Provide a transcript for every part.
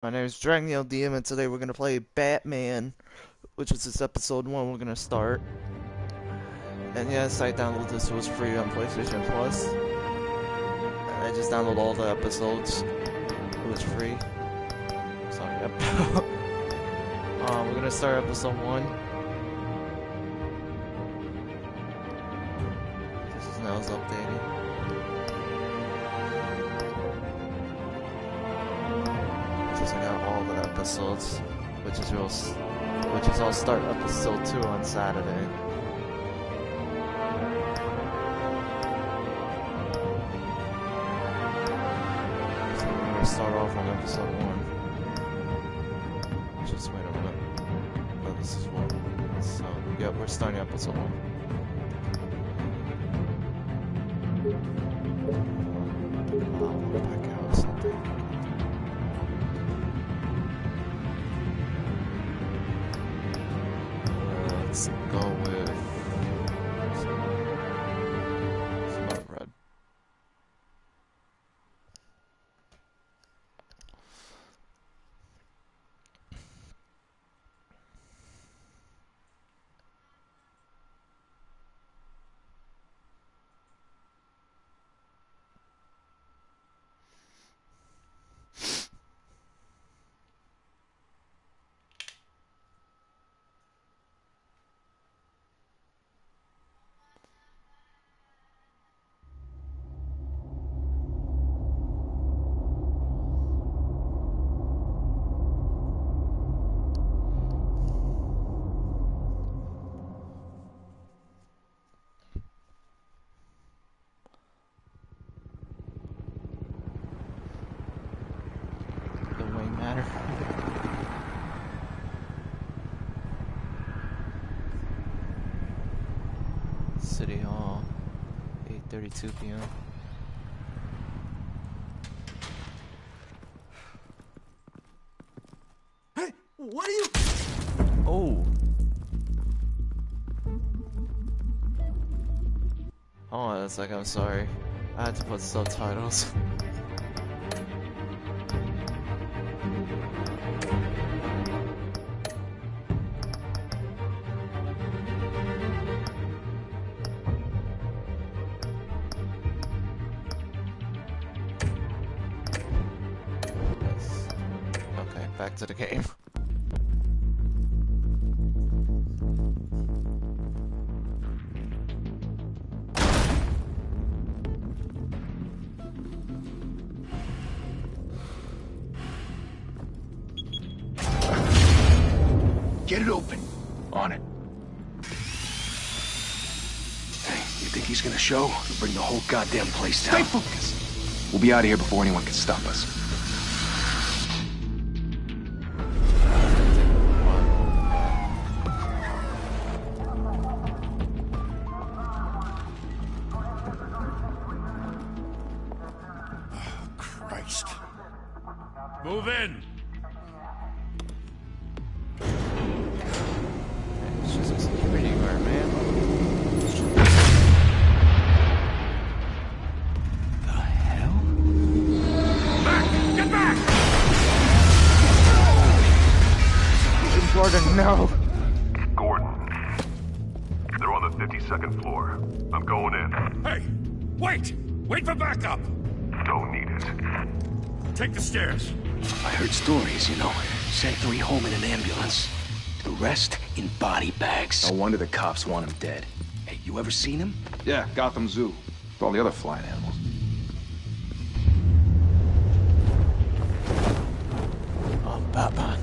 My name is Dragon DM, and today we're gonna play Batman, which is this episode 1 we're gonna start. And yes, I downloaded this, it was free on PlayStation Plus. I just downloaded all the episodes. It was free. Sorry, yep. We're gonna start episode 1. This is now updating. I got all the episodes, which I'll start episode 2 on Saturday. So we're gonna start off on episode 1. Just wait a minute. Oh, this is 1. So, yeah, we're starting episode 1. Back out something. Let's go with smart red. Matter. City Hall, 8:32 p.m. Hey, what are you? Oh. Hold on a second, I'm sorry. I had to put subtitles. Back to the game. Get it open. On it. Hey, you think he's gonna show? Or bring the whole goddamn place down? Stay focused. We'll be out of here before anyone can stop us. Move in! It's just a security guard, man. The hell? Back! Get back! Gordon, no! Gordon. They're on the 52nd floor. I'm going in. Hey! Wait! Wait for backup! Don't need it. Take the stairs. I heard stories, you know. Sent 3 home in an ambulance. The rest in body bags. No wonder the cops want him dead. Hey, you ever seen him? Yeah, Gotham Zoo. With all the other flying animals. Oh, Batman.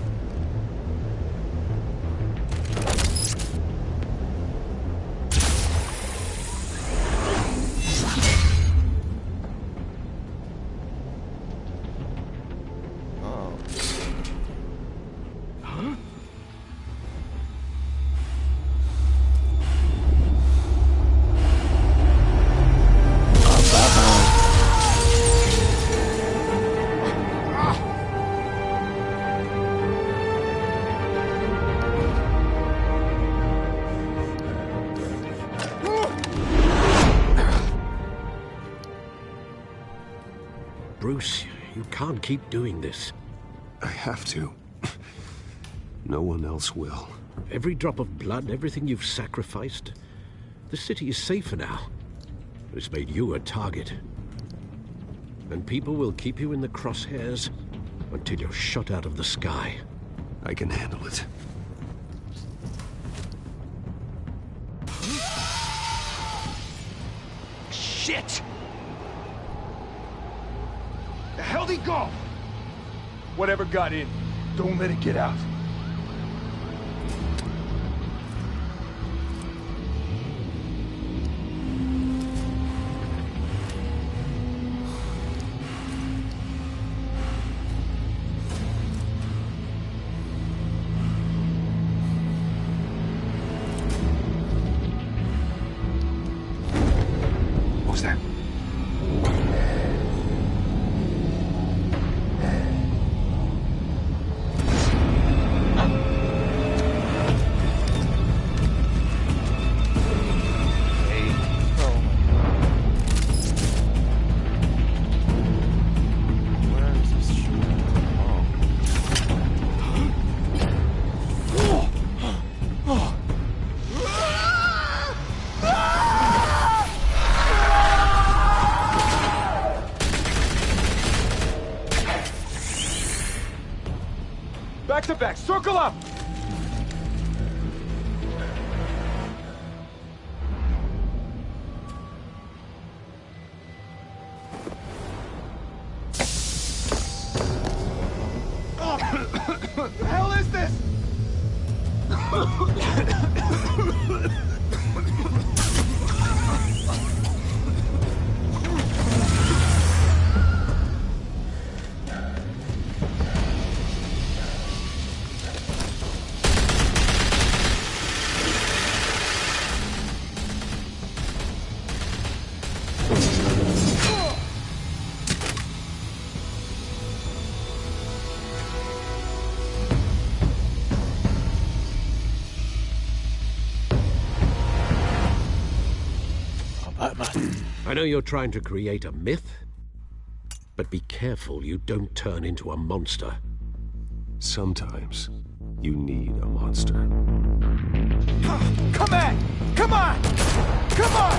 Bruce, you can't keep doing this. I have to. No one else will. Every drop of blood, everything you've sacrificed. The city is safer now. It's made you a target. And people will keep you in the crosshairs until you're shot out of the sky. I can handle it. Shit! The hell'd he go? Whatever got in, don't let it get out. What was that? Oh my god. Where is this shooting? Back to back, circle up! What the hell is this? I know you're trying to create a myth, but be careful you don't turn into a monster. Sometimes you need a monster. Come on! Come on! Come on!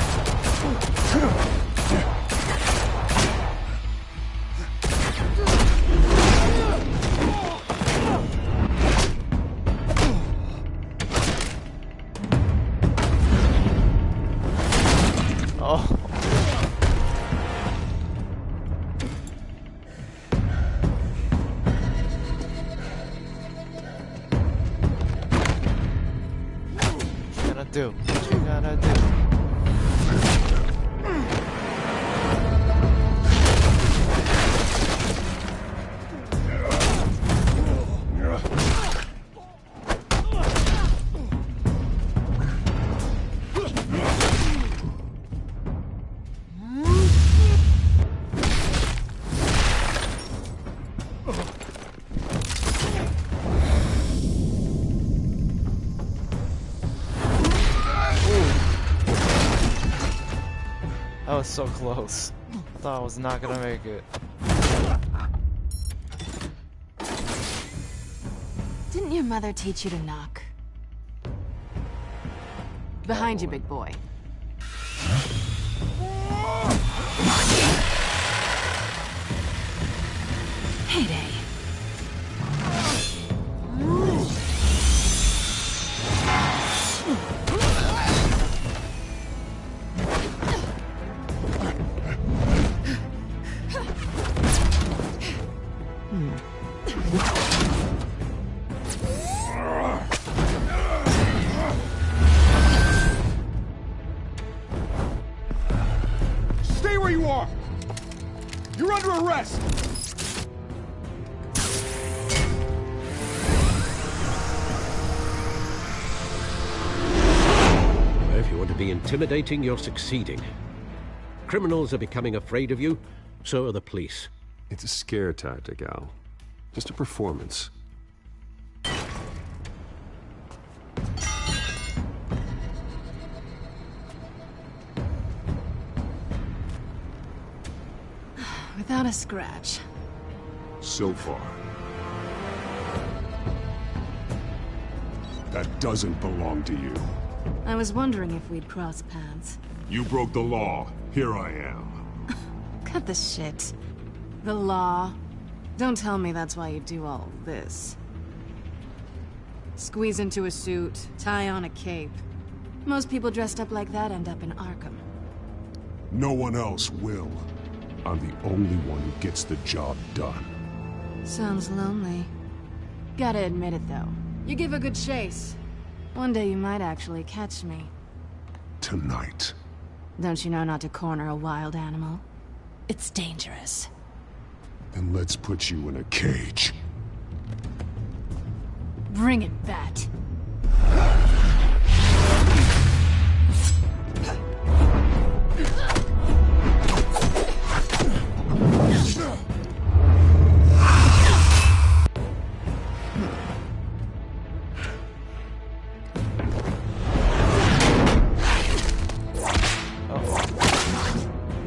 Oh. What you gonna do? What you gonna do? That was so close. I thought I was not gonna make it. Didn't your mother teach you to knock? Behind you, big boy. Heyday. Stay where you are! You're under arrest! If you want to be intimidating, you're succeeding. Criminals are becoming afraid of you, so are the police. It's a scare tactic, Al. Just a performance. Without a scratch. So far. That doesn't belong to you. I was wondering if we'd cross paths. You broke the law. Here I am. Cut the shit. The law. Don't tell me that's why you do all this. Squeeze into a suit, tie on a cape. Most people dressed up like that end up in Arkham. No one else will. I'm the only one who gets the job done. Sounds lonely. Gotta admit it, though. You give a good chase. One day you might actually catch me. Tonight. Don't you know not to corner a wild animal? It's dangerous. Then let's put you in a cage. Bring it, Bat.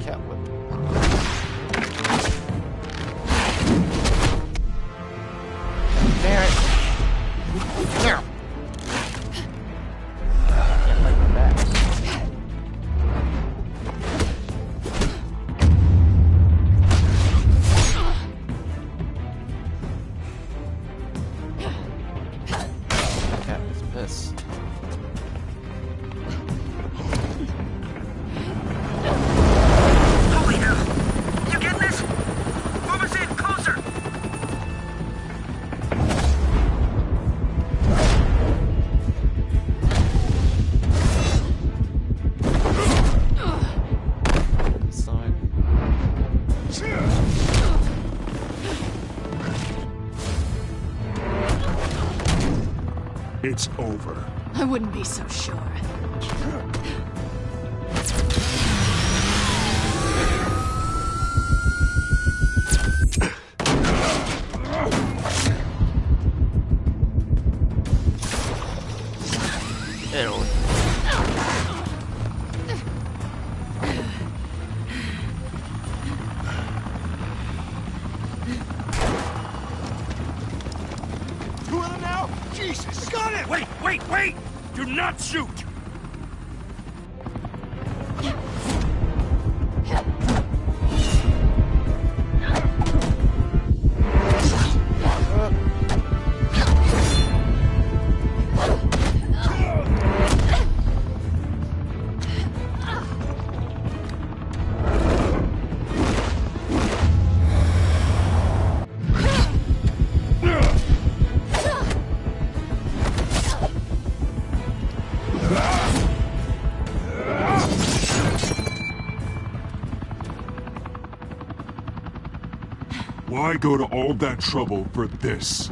Cat whip. Damn it. Now. Can't fight my back. Cat was pissed. Holy hell! You getting this? Move us in, closer! Side. It's over. I wouldn't be so sure. Italy. You want him now? Jesus! Got it! Wait, wait, wait! Do not shoot! Why go to all that trouble for this?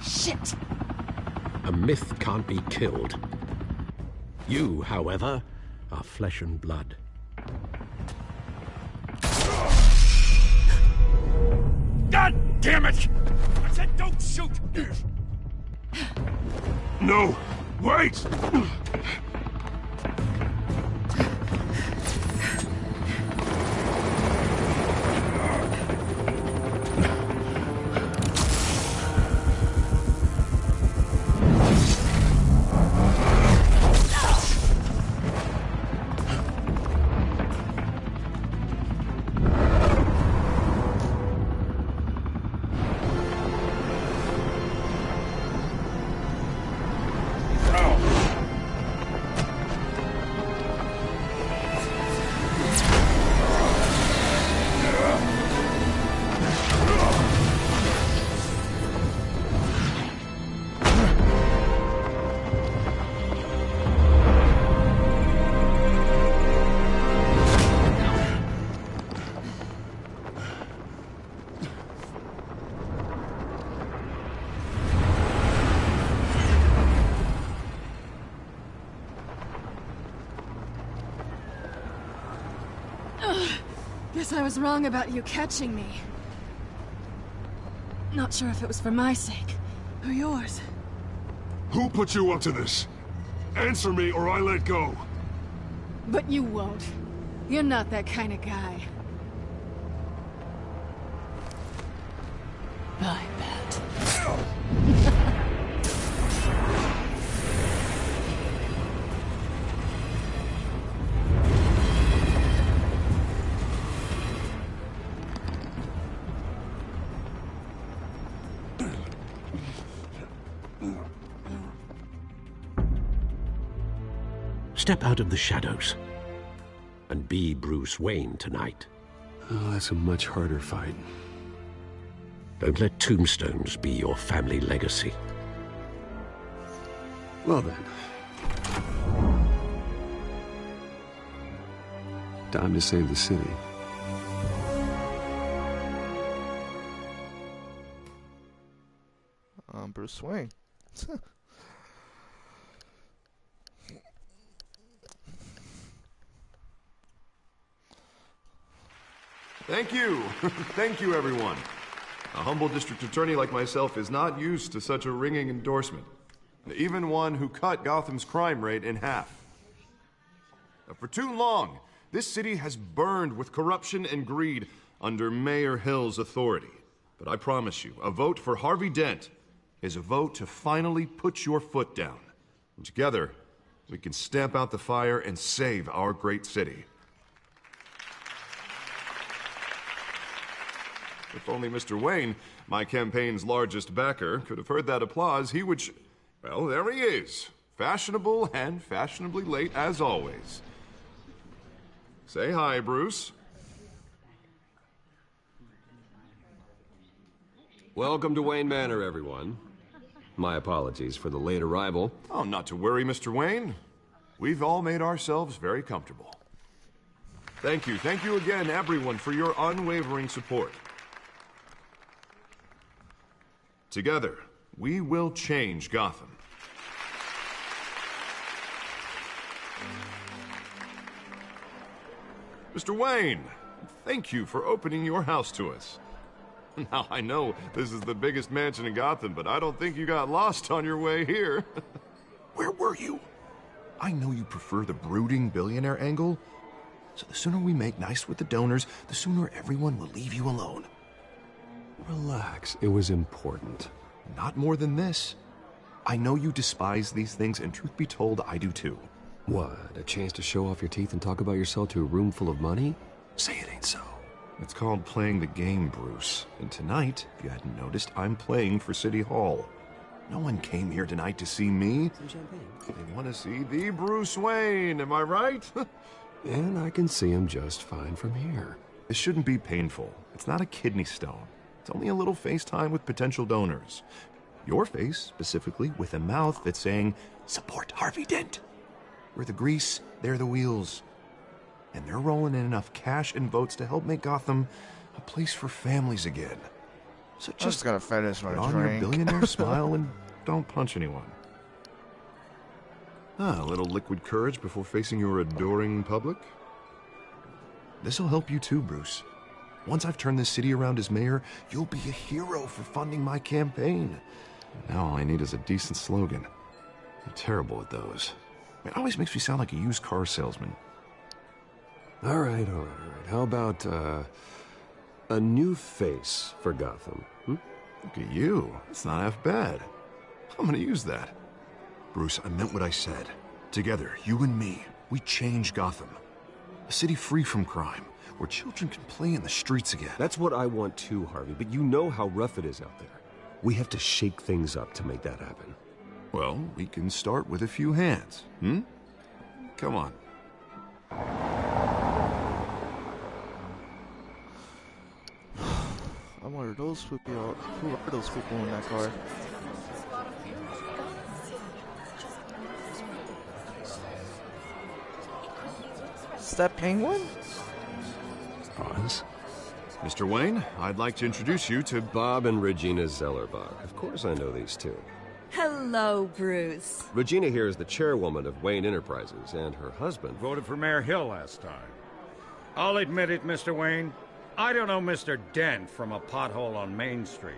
Shit! A myth can't be killed. You, however, are flesh and blood. God damn it! I said don't shoot! No! Wait! Guess I was wrong about you catching me. Not sure if it was for my sake, or yours. Who put you up to this? Answer me or I let go. But you won't. You're not that kind of guy. Bye, Bat. Step out of the shadows and be Bruce Wayne tonight. Oh, that's a much harder fight. Don't let tombstones be your family legacy. Well then. Time to save the city. Bruce Wayne. Thank you. Thank you, everyone. A humble district attorney like myself is not used to such a ringing endorsement. Even one who cut Gotham's crime rate in half. For too long, this city has burned with corruption and greed under Mayor Hill's authority. But I promise you, a vote for Harvey Dent is a vote to finally put your foot down. And together, we can stamp out the fire and save our great city. If only Mr. Wayne, my campaign's largest backer, could have heard that applause, he would well, there he is. Fashionable and fashionably late as always. Say hi, Bruce. Welcome to Wayne Manor, everyone. My apologies for the late arrival. Oh, not to worry, Mr. Wayne. We've all made ourselves very comfortable. Thank you again, everyone, for your unwavering support. Together, we will change Gotham. Mr. Wayne, thank you for opening your house to us. Now, I know this is the biggest mansion in Gotham, but I don't think you got lost on your way here. Where were you? I know you prefer the brooding billionaire angle, so the sooner we make nice with the donors, the sooner everyone will leave you alone. Relax, it was important. Not more than this. I know you despise these things, and truth be told, I do too. What, a chance to show off your teeth and talk about yourself to a room full of money? Say it ain't so. It's called playing the game, Bruce. And tonight, if you hadn't noticed, I'm playing for City Hall. No one came here tonight to see me. Some champagne. They want to see the Bruce Wayne, am I right? And I can see him just fine from here. This shouldn't be painful. It's not a kidney stone. It's only a little FaceTime with potential donors. Your face, specifically, with a mouth that's saying, support Harvey Dent. We're the grease, they're the wheels. And they're rolling in enough cash and votes to help make Gotham a place for families again. So just gonna finish my put on drink. your billionaire smile and don't punch anyone. A little liquid courage before facing your adoring public. This'll help you too, Bruce. Once I've turned this city around as mayor, you'll be a hero for funding my campaign. Now all I need is a decent slogan. I'm terrible at those. It always makes me sound like a used car salesman. All right. How about, a new face for Gotham? Look at you. It's not half bad. I'm gonna use that. Bruce, I meant what I said. Together, you and me, we change Gotham. A city free from crime, where children can play in the streets again. That's what I want too, Harvey, but you know how rough it is out there. We have to shake things up to make that happen. Well, we can start with a few hands, Come on. I wonder those people. Who are those people in that car? Is that Penguin? Oz? Mr. Wayne, I'd like to introduce you to Bob and Regina Zellerbach. Of course I know these two. Hello, Bruce. Regina here is the chairwoman of Wayne Enterprises, and her husband Voted for Mayor Hill last time. I'll admit it, Mr. Wayne. I don't know Mr. Dent from a pothole on Main Street,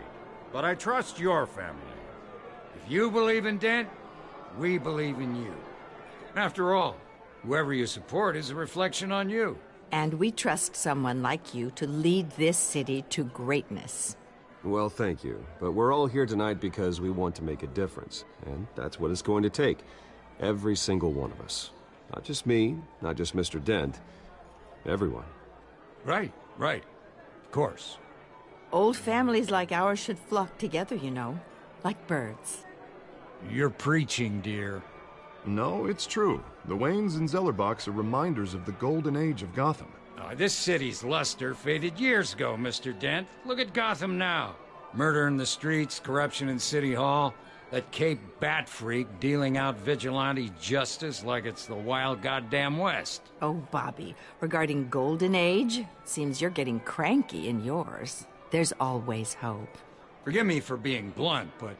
but I trust your family. If you believe in Dent, we believe in you. After all, whoever you support is a reflection on you. And we trust someone like you to lead this city to greatness. Well, thank you. But we're all here tonight because we want to make a difference. And that's what it's going to take. Every single one of us. Not just me, not just Mr. Dent. Everyone. Right. Of course. Old families like ours should flock together, you know. Like birds. You're preaching, dear. No, it's true. The Waynes and Zellerbachs are reminders of the golden age of Gotham. This city's luster faded years ago, Mr. Dent. Look at Gotham now. Murder in the streets, corruption in City Hall, that Cape Bat freak dealing out vigilante justice like it's the wild goddamn West. Oh, Bobby, regarding Golden Age, seems you're getting cranky in yours. There's always hope. Forgive me for being blunt, but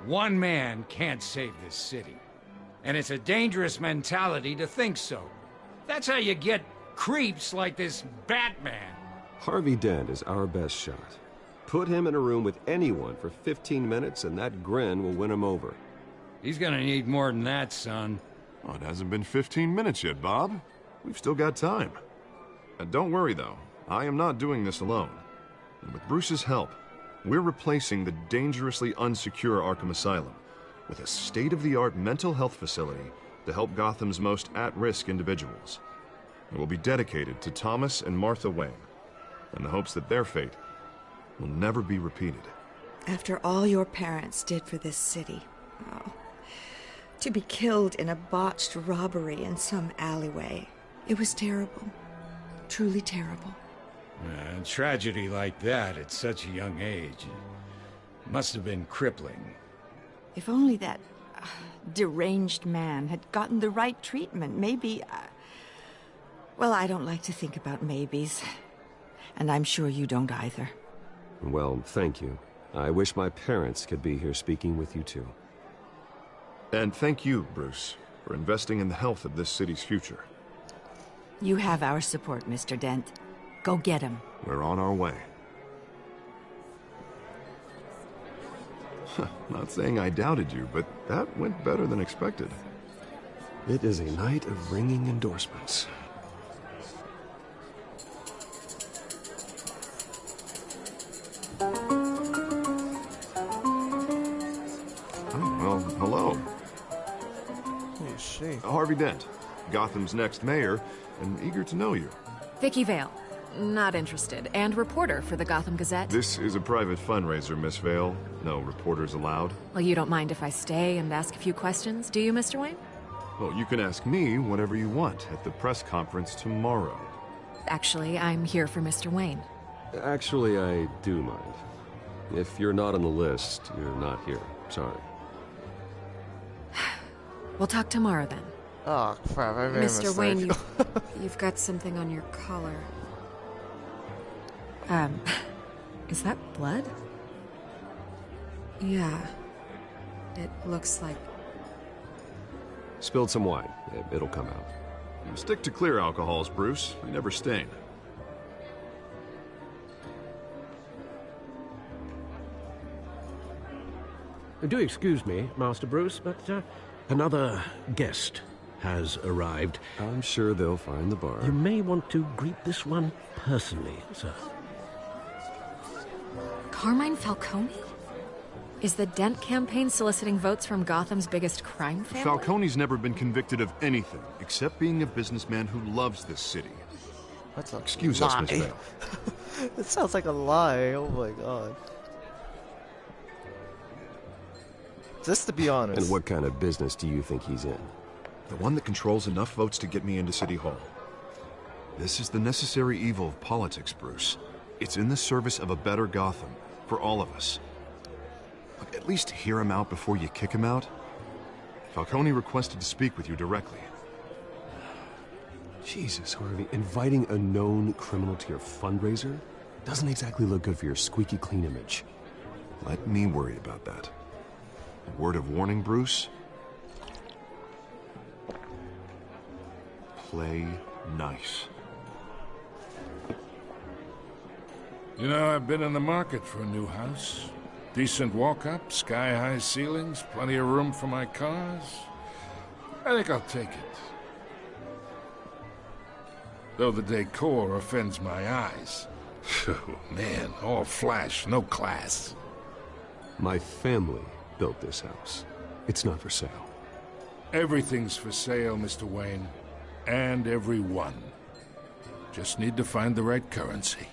one man can't save this city. And it's a dangerous mentality to think so. That's how you get creeps like this Batman. Harvey Dent is our best shot. Put him in a room with anyone for 15 minutes and that grin will win him over. He's gonna need more than that, son. Oh, it hasn't been 15 minutes yet, Bob. We've still got time. And don't worry, though. I am not doing this alone. And with Bruce's help, we're replacing the dangerously unsecure Arkham Asylum with a state-of-the-art mental health facility to help Gotham's most at-risk individuals. It will be dedicated to Thomas and Martha Wayne, in the hopes that their fate will never be repeated. After all your parents did for this city, oh, to be killed in a botched robbery in some alleyway, it was terrible. Truly terrible. A tragedy like that at such a young age must have been crippling. If only that deranged man had gotten the right treatment, maybe... well, I don't like to think about maybes. And I'm sure you don't either. Well, thank you. I wish my parents could be here speaking with you too. And thank you, Bruce, for investing in the health of this city's future. You have our support, Mr. Dent. Go get him. We're on our way. Not saying I doubted you, but that went better than expected. It is a night of ringing endorsements. Well, hello. Who is she? Harvey Dent, Gotham's next mayor, and eager to know you. Vicky Vale. Not interested. And reporter for the Gotham Gazette. This is a private fundraiser, Miss Vale. No reporters allowed. Well, you don't mind if I stay and ask a few questions, do you, Mr. Wayne? Well, you can ask me whatever you want at the press conference tomorrow. Actually, I'm here for Mr. Wayne. Actually, I do mind. If you're not on the list, you're not here. Sorry. We'll talk tomorrow then. Oh, crap, I made a Mr. Wayne, mistake. you've got something on your collar. Is that blood? Yeah. It looks like... Spilled some wine. It'll come out. You stick to clear alcohols, Bruce. They never stain. Do excuse me, Master Bruce, but another guest has arrived. I'm sure they'll find the bar. You may want to greet this one personally, sir. Carmine Falcone? Is the Dent campaign soliciting votes from Gotham's biggest crime family? Falcone's never been convicted of anything except being a businessman who loves this city. That's a Excuse lie. us, Miss Vale. It sounds like a lie. Oh my god. Just to be honest. And what kind of business do you think he's in? The one that controls enough votes to get me into City Hall. This is the necessary evil of politics, Bruce. It's in the service of a better Gotham, for all of us. Look, at least hear him out before you kick him out. Falcone requested to speak with you directly. Jesus, Harvey, inviting a known criminal to your fundraiser doesn't exactly look good for your squeaky clean image. Let me worry about that. A word of warning, Bruce. Play nice. You know, I've been in the market for a new house. Decent walk-up, sky-high ceilings, plenty of room for my cars. I think I'll take it. Though the decor offends my eyes. Oh, man, all flash, no class. My family built this house. It's not for sale. Everything's for sale, Mr. Wayne. And everyone. Just need to find the right currency.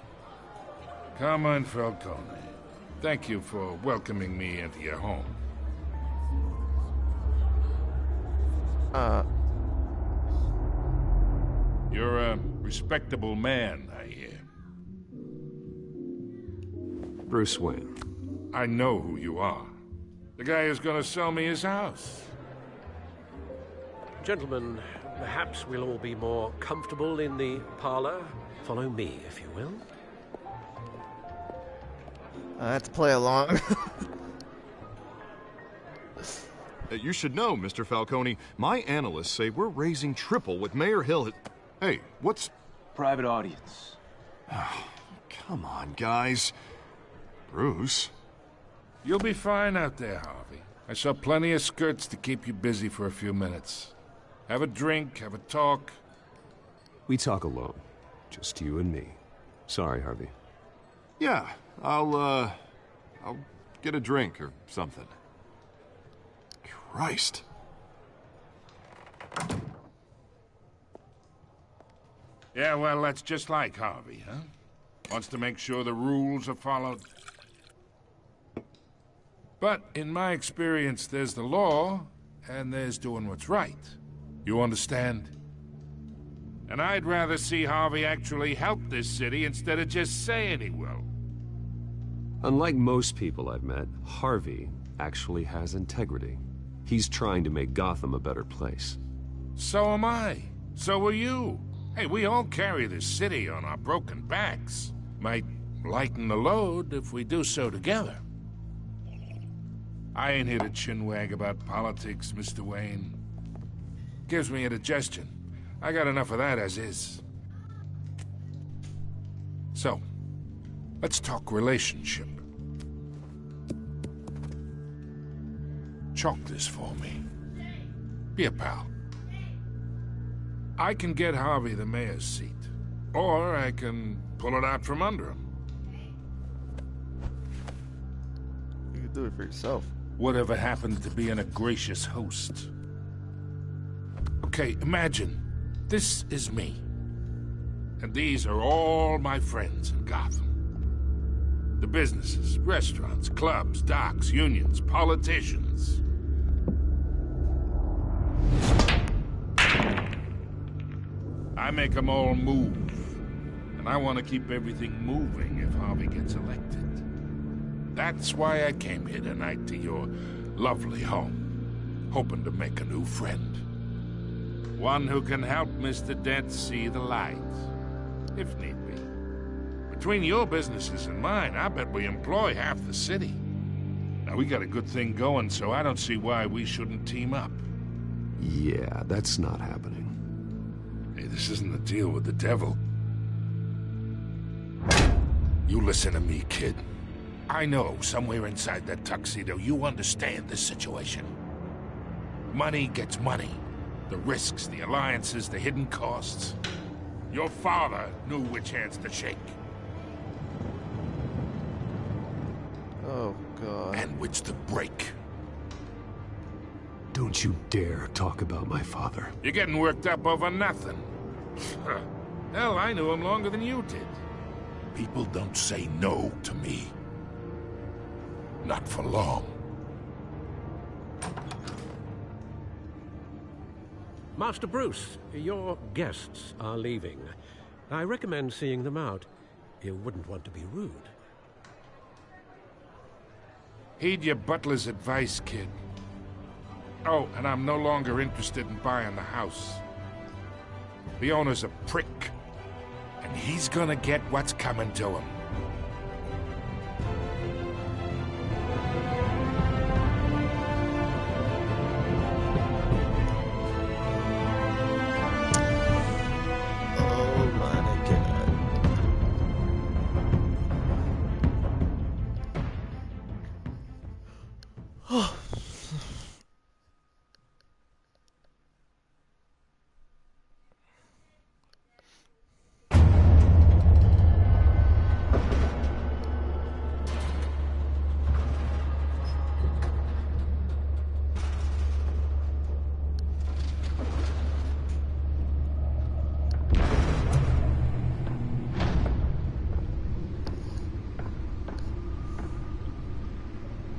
Carmine Falcone, thank you for welcoming me into your home. You're a respectable man, I hear. Bruce Wayne. I know who you are. The guy who's gonna sell me his house. Gentlemen, perhaps we'll all be more comfortable in the parlor. Follow me, if you will. I have to play along. You should know, Mr. Falcone, my analysts say we're raising triple with Mayor Hill. Hey, what's... Private audience. Oh, come on, guys. Bruce? You'll be fine out there, Harvey. I saw plenty of skirts to keep you busy for a few minutes. Have a drink, have a talk. We talk alone. Just you and me. Sorry, Harvey. Yeah, I'll get a drink or something. Christ. Yeah, well, that's just like Harvey, huh? Wants to make sure the rules are followed. But in my experience, there's the law, and there's doing what's right. You understand? And I'd rather see Harvey actually help this city instead of just saying he will. Unlike most people I've met, Harvey actually has integrity. He's trying to make Gotham a better place. So am I. So are you. Hey, we all carry this city on our broken backs. Might lighten the load if we do so together. I ain't here to chinwag about politics, Mr. Wayne. Gives me indigestion. I got enough of that as is. So, let's talk relationship. Chalk this for me. Be a pal. I can get Harvey the mayor's seat, or I can pull it out from under him. You can do it for yourself. Whatever happened to being a gracious host? Okay, imagine, this is me. And these are all my friends in Gotham. The businesses, restaurants, clubs, docks, unions, politicians. I make them all move. And I want to keep everything moving if Harvey gets elected. That's why I came here tonight to your lovely home, hoping to make a new friend. One who can help Mr. Dent see the light, if need be. Between your businesses and mine, I bet we employ half the city. Now, we got a good thing going, so I don't see why we shouldn't team up. Yeah, that's not happening. Hey, this isn't a deal with the devil. You listen to me, kid. I know, somewhere inside that tuxedo, you understand this situation. Money gets money. The risks, the alliances, the hidden costs. Your father knew which hands to shake. Oh, God. And which to break. Don't you dare talk about my father. You're getting worked up over nothing. Hell, I knew him longer than you did. People don't say no to me. Not for long. Master Bruce, your guests are leaving. I recommend seeing them out. You wouldn't want to be rude. Heed your butler's advice, kid. Oh, and I'm no longer interested in buying the house. The owner's a prick, and he's gonna get what's coming to him. Oh my God.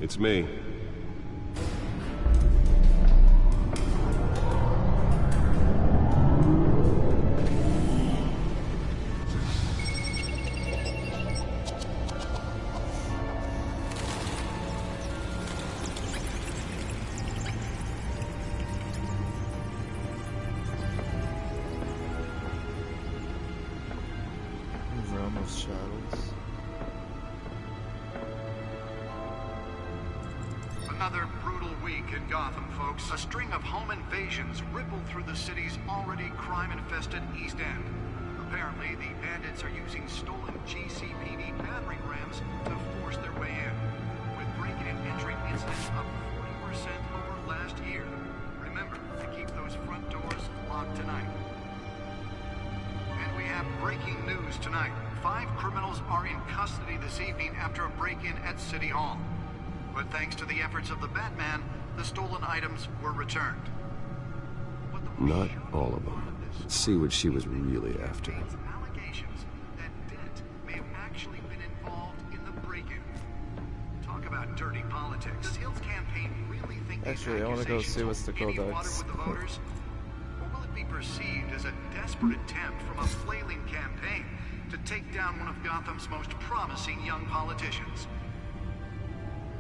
It's me. another brutal week in Gotham, folks. A string of home invasions rippled through the city's already crime-infested East End. Apparently, the bandits are using stolen GCPD battering rams to force their way in, with break-in and entry incidents up 40% over last year. Remember to keep those front doors locked tonight. And we have breaking news tonight. 5 criminals are in custody this evening after a break-in at City Hall. But thanks to the efforts of the Batman, the stolen items were returned. Not all of them. Let's see what she was really after. Allegations that Dent may have actually been involved in the break-in. Talk about dirty politics. Does Hill's campaign really think Actually, I want to go see what's the code with the voters? Or will it be perceived as a desperate attempt from a flailing campaign to take down one of Gotham's most promising young politicians?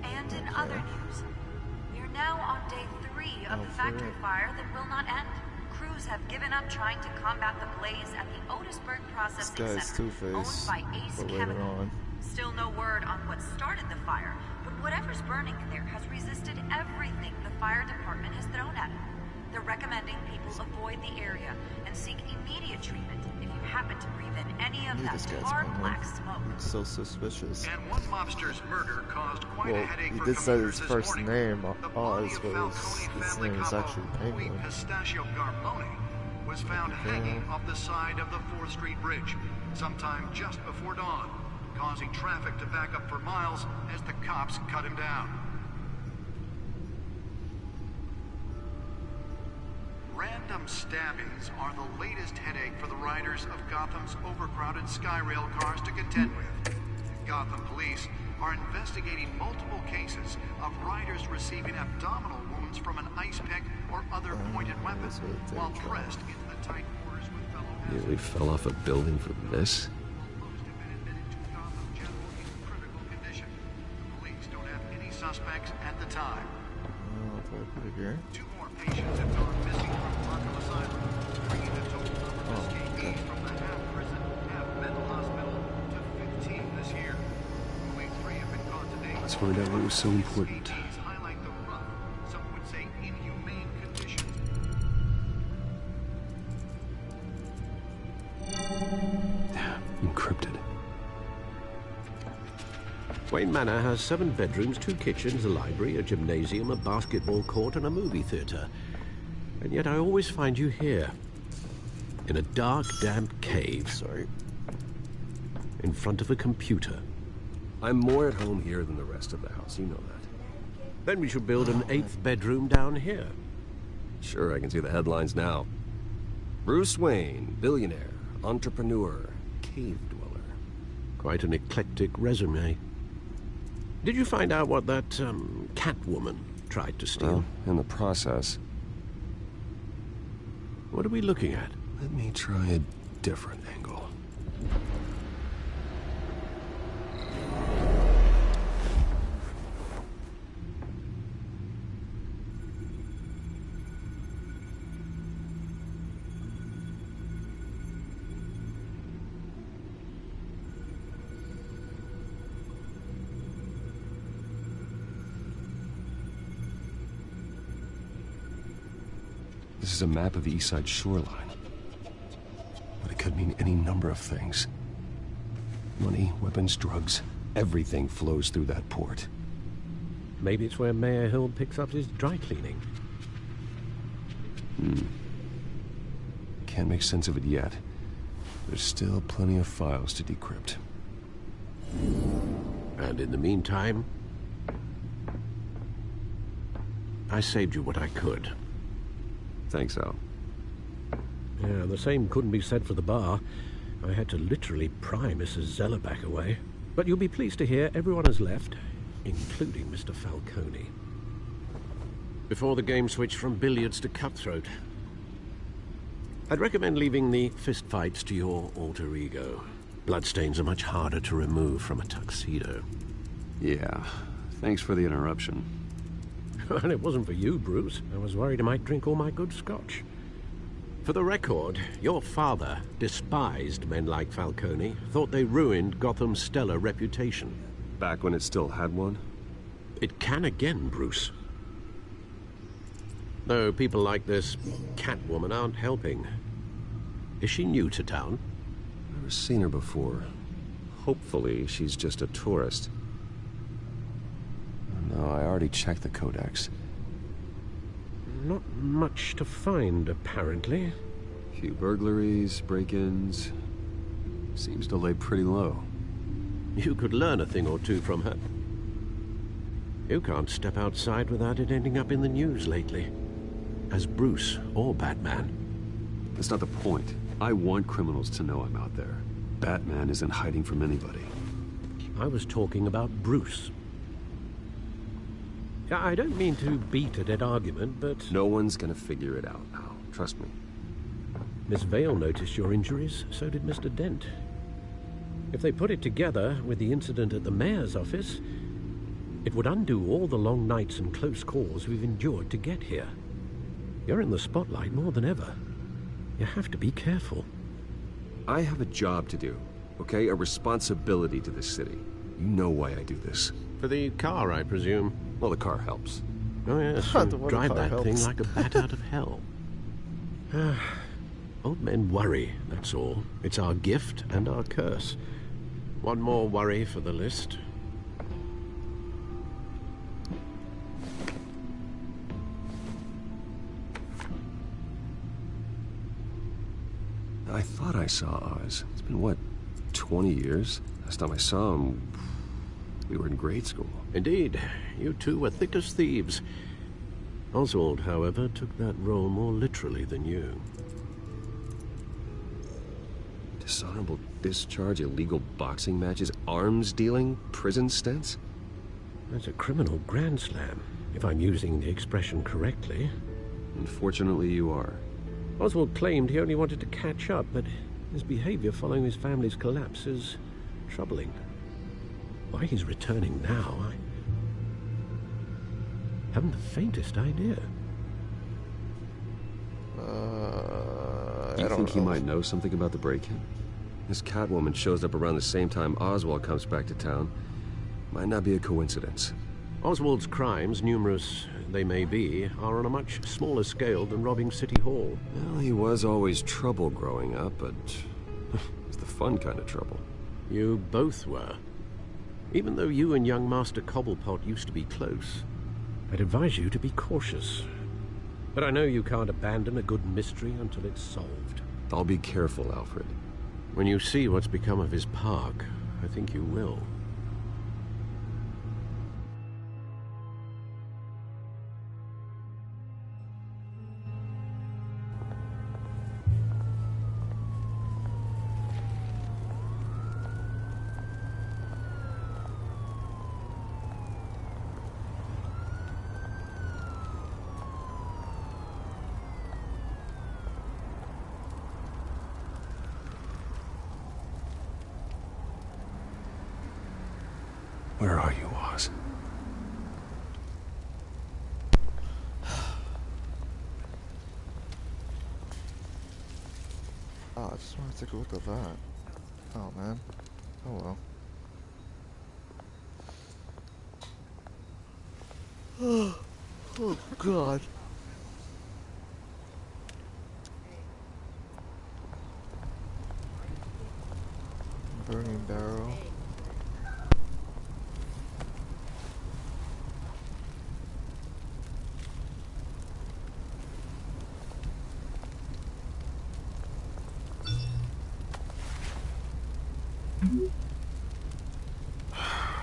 And in other news, we're now on day 3 of the factory fire that will not end. Crews have given up trying to combat the blaze at the Otisburg Processing Center, owned by Ace Chemical. Still no word on what started the fire, but whatever's burning there has resisted everything the fire department has thrown at it. They're recommending people avoid the area and seek immediate treatment if you happen to breathe in any of that tar black smoke. It's so suspicious. And one mobster's murder caused quite a headache he for did say his commuters this first morning. name, The Oz, body of but his name is actually Penguin. Pistachio Garmone was found hanging off the side of the 4th Street Bridge sometime just before dawn, causing traffic to back up for miles as the cops cut him down. Random stabbings are the latest headache for the riders of Gotham's overcrowded Skyrail cars to contend with. Gotham police are investigating multiple cases of riders receiving abdominal wounds from an ice pick or other pointed weapon while pressed into the tight quarters with fellow passengers. Nearly fell off a building for this? Most have been admitted to Gotham General in critical condition. The police don't have any suspects at the time. Two more patients have gone missing from Arkham Asylum, bringing the total number of escapees from the half-prison, half-mental hospital to 15 this year. Only 3 have been caught to date. Let's find out what was so important. These highlight the rough, some would say inhumane condition. Encrypted. Wayne Manor has 7 bedrooms, 2 kitchens, a library, a gymnasium, a basketball court, and a movie theater. And yet I always find you here, in a dark, damp cave. In front of a computer. I'm more at home here than the rest of the house, you know that. Then we should build an 8th bedroom down here. Sure, I can see the headlines now. Bruce Wayne, billionaire, entrepreneur, cave dweller. Quite an eclectic resume. Did you find out what that, Catwoman tried to steal? Well, in the process. What are we looking at? Let me try a different angle. This is a map of the East Side shoreline. But it could mean any number of things. Money, weapons, drugs, everything flows through that port. Maybe it's where Mayor Hill picks up his dry cleaning. Can't make sense of it yet. There's still plenty of files to decrypt. And in the meantime, I saved you what I could. Thanks, Al. Yeah, the same couldn't be said for the bar. I had to literally pry Mrs. Zellerback away. But you'll be pleased to hear everyone has left, including Mr. Falcone. Before the game switched from billiards to cutthroat. I'd recommend leaving the fistfights to your alter ego. Bloodstains are much harder to remove from a tuxedo. Yeah, thanks for the interruption. And it wasn't for you, Bruce. I was worried I might drink all my good scotch. For the record, your father despised men like Falcone, thought they ruined Gotham's stellar reputation. Back when it still had one? It can again, Bruce. Though people like this Catwoman aren't helping. Is she new to town? Never seen her before. Hopefully, she's just a tourist. No, I already checked the codex. Not much to find, apparently. Few burglaries, break-ins. Seems to lay pretty low. You could learn a thing or two from her. You can't step outside without it ending up in the news lately. As Bruce or Batman. That's not the point. I want criminals to know I'm out there. Batman isn't hiding from anybody. I was talking about Bruce. I don't mean to beat a dead argument, but... No one's gonna figure it out now. Trust me. Miss Vale noticed your injuries, so did Mr. Dent. If they put it together with the incident at the mayor's office, it would undo all the long nights and close calls we've endured to get here. You're in the spotlight more than ever. You have to be careful. I have a job to do, okay? A responsibility to this city. You know why I do this. For the car, I presume. Well, the car helps. Oh, yes. Drive that thing like a bat out of hell. Old men worry, that's all. It's our gift and our curse. One more worry for the list. I thought I saw Oz. It's been, what, 20 years? Last time I saw him, we were in grade school. Indeed. You two were thick as thieves. Oswald, however, took that role more literally than you. Dishonorable discharge, illegal boxing matches, arms dealing, prison stints? That's a criminal grand slam, if I'm using the expression correctly. Unfortunately, you are. Oswald claimed he only wanted to catch up, but his behavior following his family's collapse is troubling. Why he's returning now, I haven't the faintest idea. Do you think he might know something about the break-in? This Catwoman shows up around the same time Oswald comes back to town. Might not be a coincidence. Oswald's crimes, numerous they may be, are on a much smaller scale than robbing City Hall. Well, he was always trouble growing up, but it's the fun kind of trouble. You both were. Even though you and young Master Cobblepot used to be close, I'd advise you to be cautious. But I know you can't abandon a good mystery until it's solved. I'll be careful, Alfred. When you see what's become of his park, I think you will. Where are you, Oz? Oh, I just want to take a look at that. Oh, man. Oh, well. Oh, God. Burning barrel.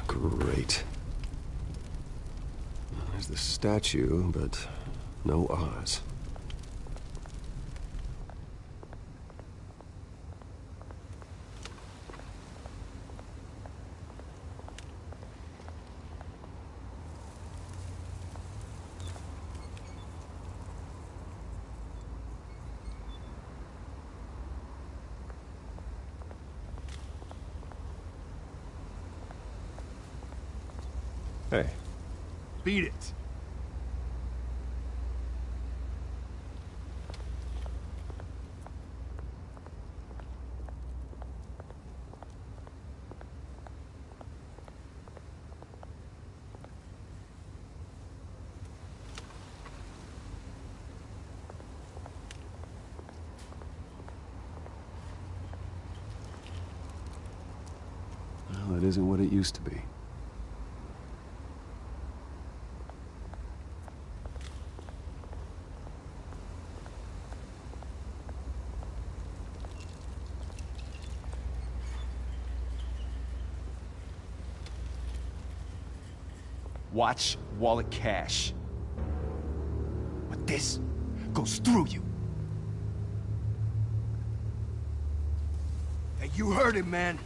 Great. There's the statue, but no Oz. Hey. Beat it. isn't what it used to be. Watch wallet cash. But this goes through you. Hey, you heard it, man.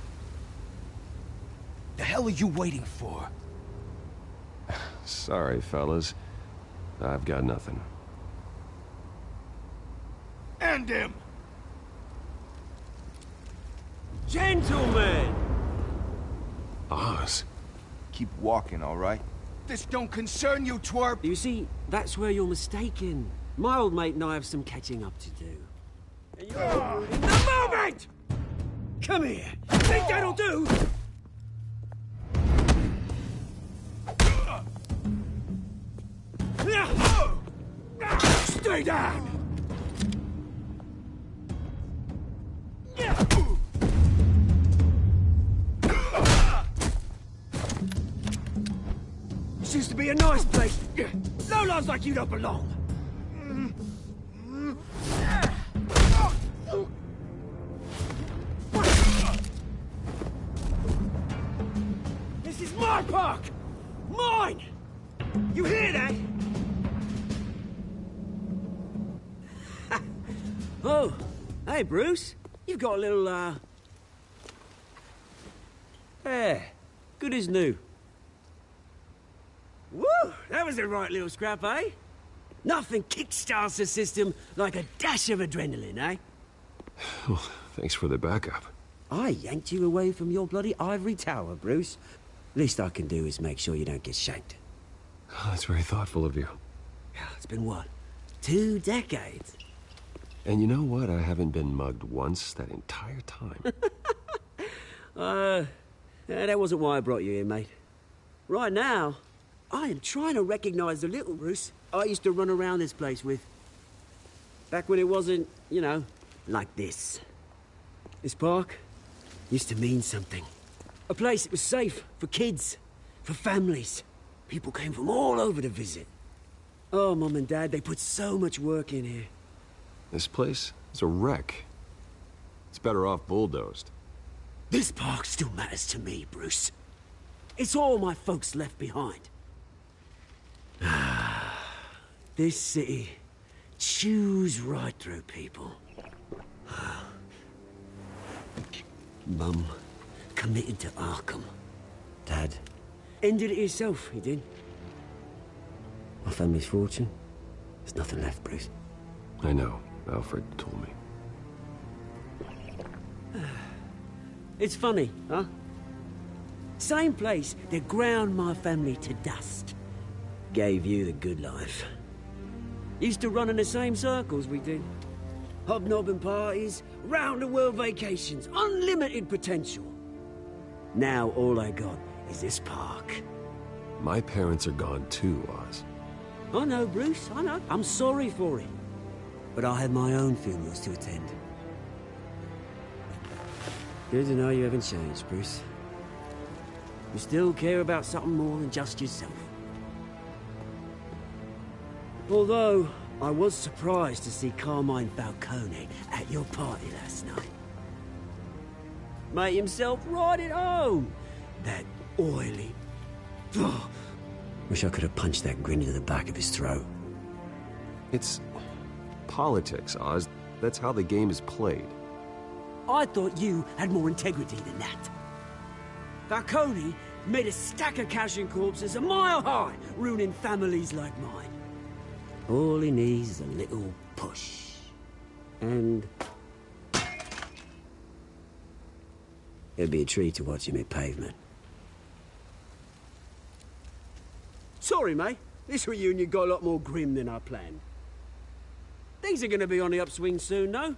The hell are you waiting for? Sorry, fellas. I've got nothing. End him! Gentlemen! Oz. Keep walking, all right? This don't concern you, twerp! You see, that's where you're mistaken. My old mate and I have some catching up to do. And you're in the moment! Come here! Think that'll do? Stay down! This used to be a nice place. Lowlifes like you don't belong. This is my park! Mine! You hear that? Oh, hey, Bruce. You've got a little, hair. Good as new. Woo! That was a right little scrap, eh? Nothing kickstarts the system like a dash of adrenaline, eh? Well, thanks for the backup. I yanked you away from your bloody ivory tower, Bruce. Least I can do is make sure you don't get shanked. Oh, that's very thoughtful of you. It's been what? 2 decades? And you know what? I haven't been mugged once that entire time. That wasn't why I brought you here, mate. Right now, I am trying to recognize the little Bruce I used to run around this place with. Back when it wasn't, you know, like this. This park used to mean something. A place that was safe for kids, for families. People came from all over to visit. Oh, Mum and Dad, they put so much work in here. This place is a wreck. It's better off bulldozed. This park still matters to me, Bruce. It's all my folks left behind. This city chews right through people. Mum committed to Arkham. Dad ended it himself, he did. My family's fortune, there's nothing left, Bruce. I know. Alfred told me. It's funny, huh? Same place that ground my family to dust. Gave you the good life. Used to run in the same circles we did. Hobnobbing parties, round-the-world vacations, unlimited potential. Now all I got is this park. My parents are gone too, Oz. I know, Bruce, I know. I'm sorry for it. But I have my own funerals to attend. Good to know you haven't changed, Bruce. You still care about something more than just yourself. Although, I was surprised to see Carmine Falcone at your party last night. Made himself right at home. That oily... Wish I could have punched that grin into the back of his throat. It's politics, Oz. That's how the game is played. I thought you had more integrity than that. Falcone made a stack of cash and corpses a mile high, ruining families like mine. All he needs is a little push. And... it'd be a treat to watch him hit pavement. Sorry, mate. This reunion got a lot more grim than I planned. Things are gonna be on the upswing soon, though.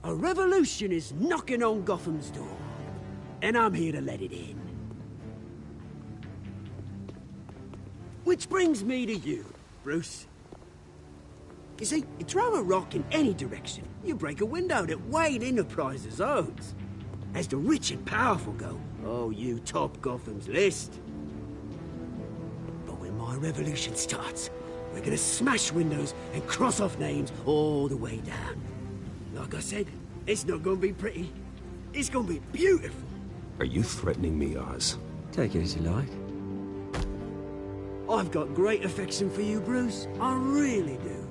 A revolution is knocking on Gotham's door. And I'm here to let it in. Which brings me to you, Bruce. You see, you throw a rock in any direction, you break a window that Wayne Enterprises owns. As the rich and powerful go, oh, you top Gotham's list. But when my revolution starts, we're gonna smash windows and cross off names all the way down. Like I said, it's not gonna be pretty. It's gonna be beautiful. Are you threatening me, Oz? Take it as you like. I've got great affection for you, Bruce. I really do.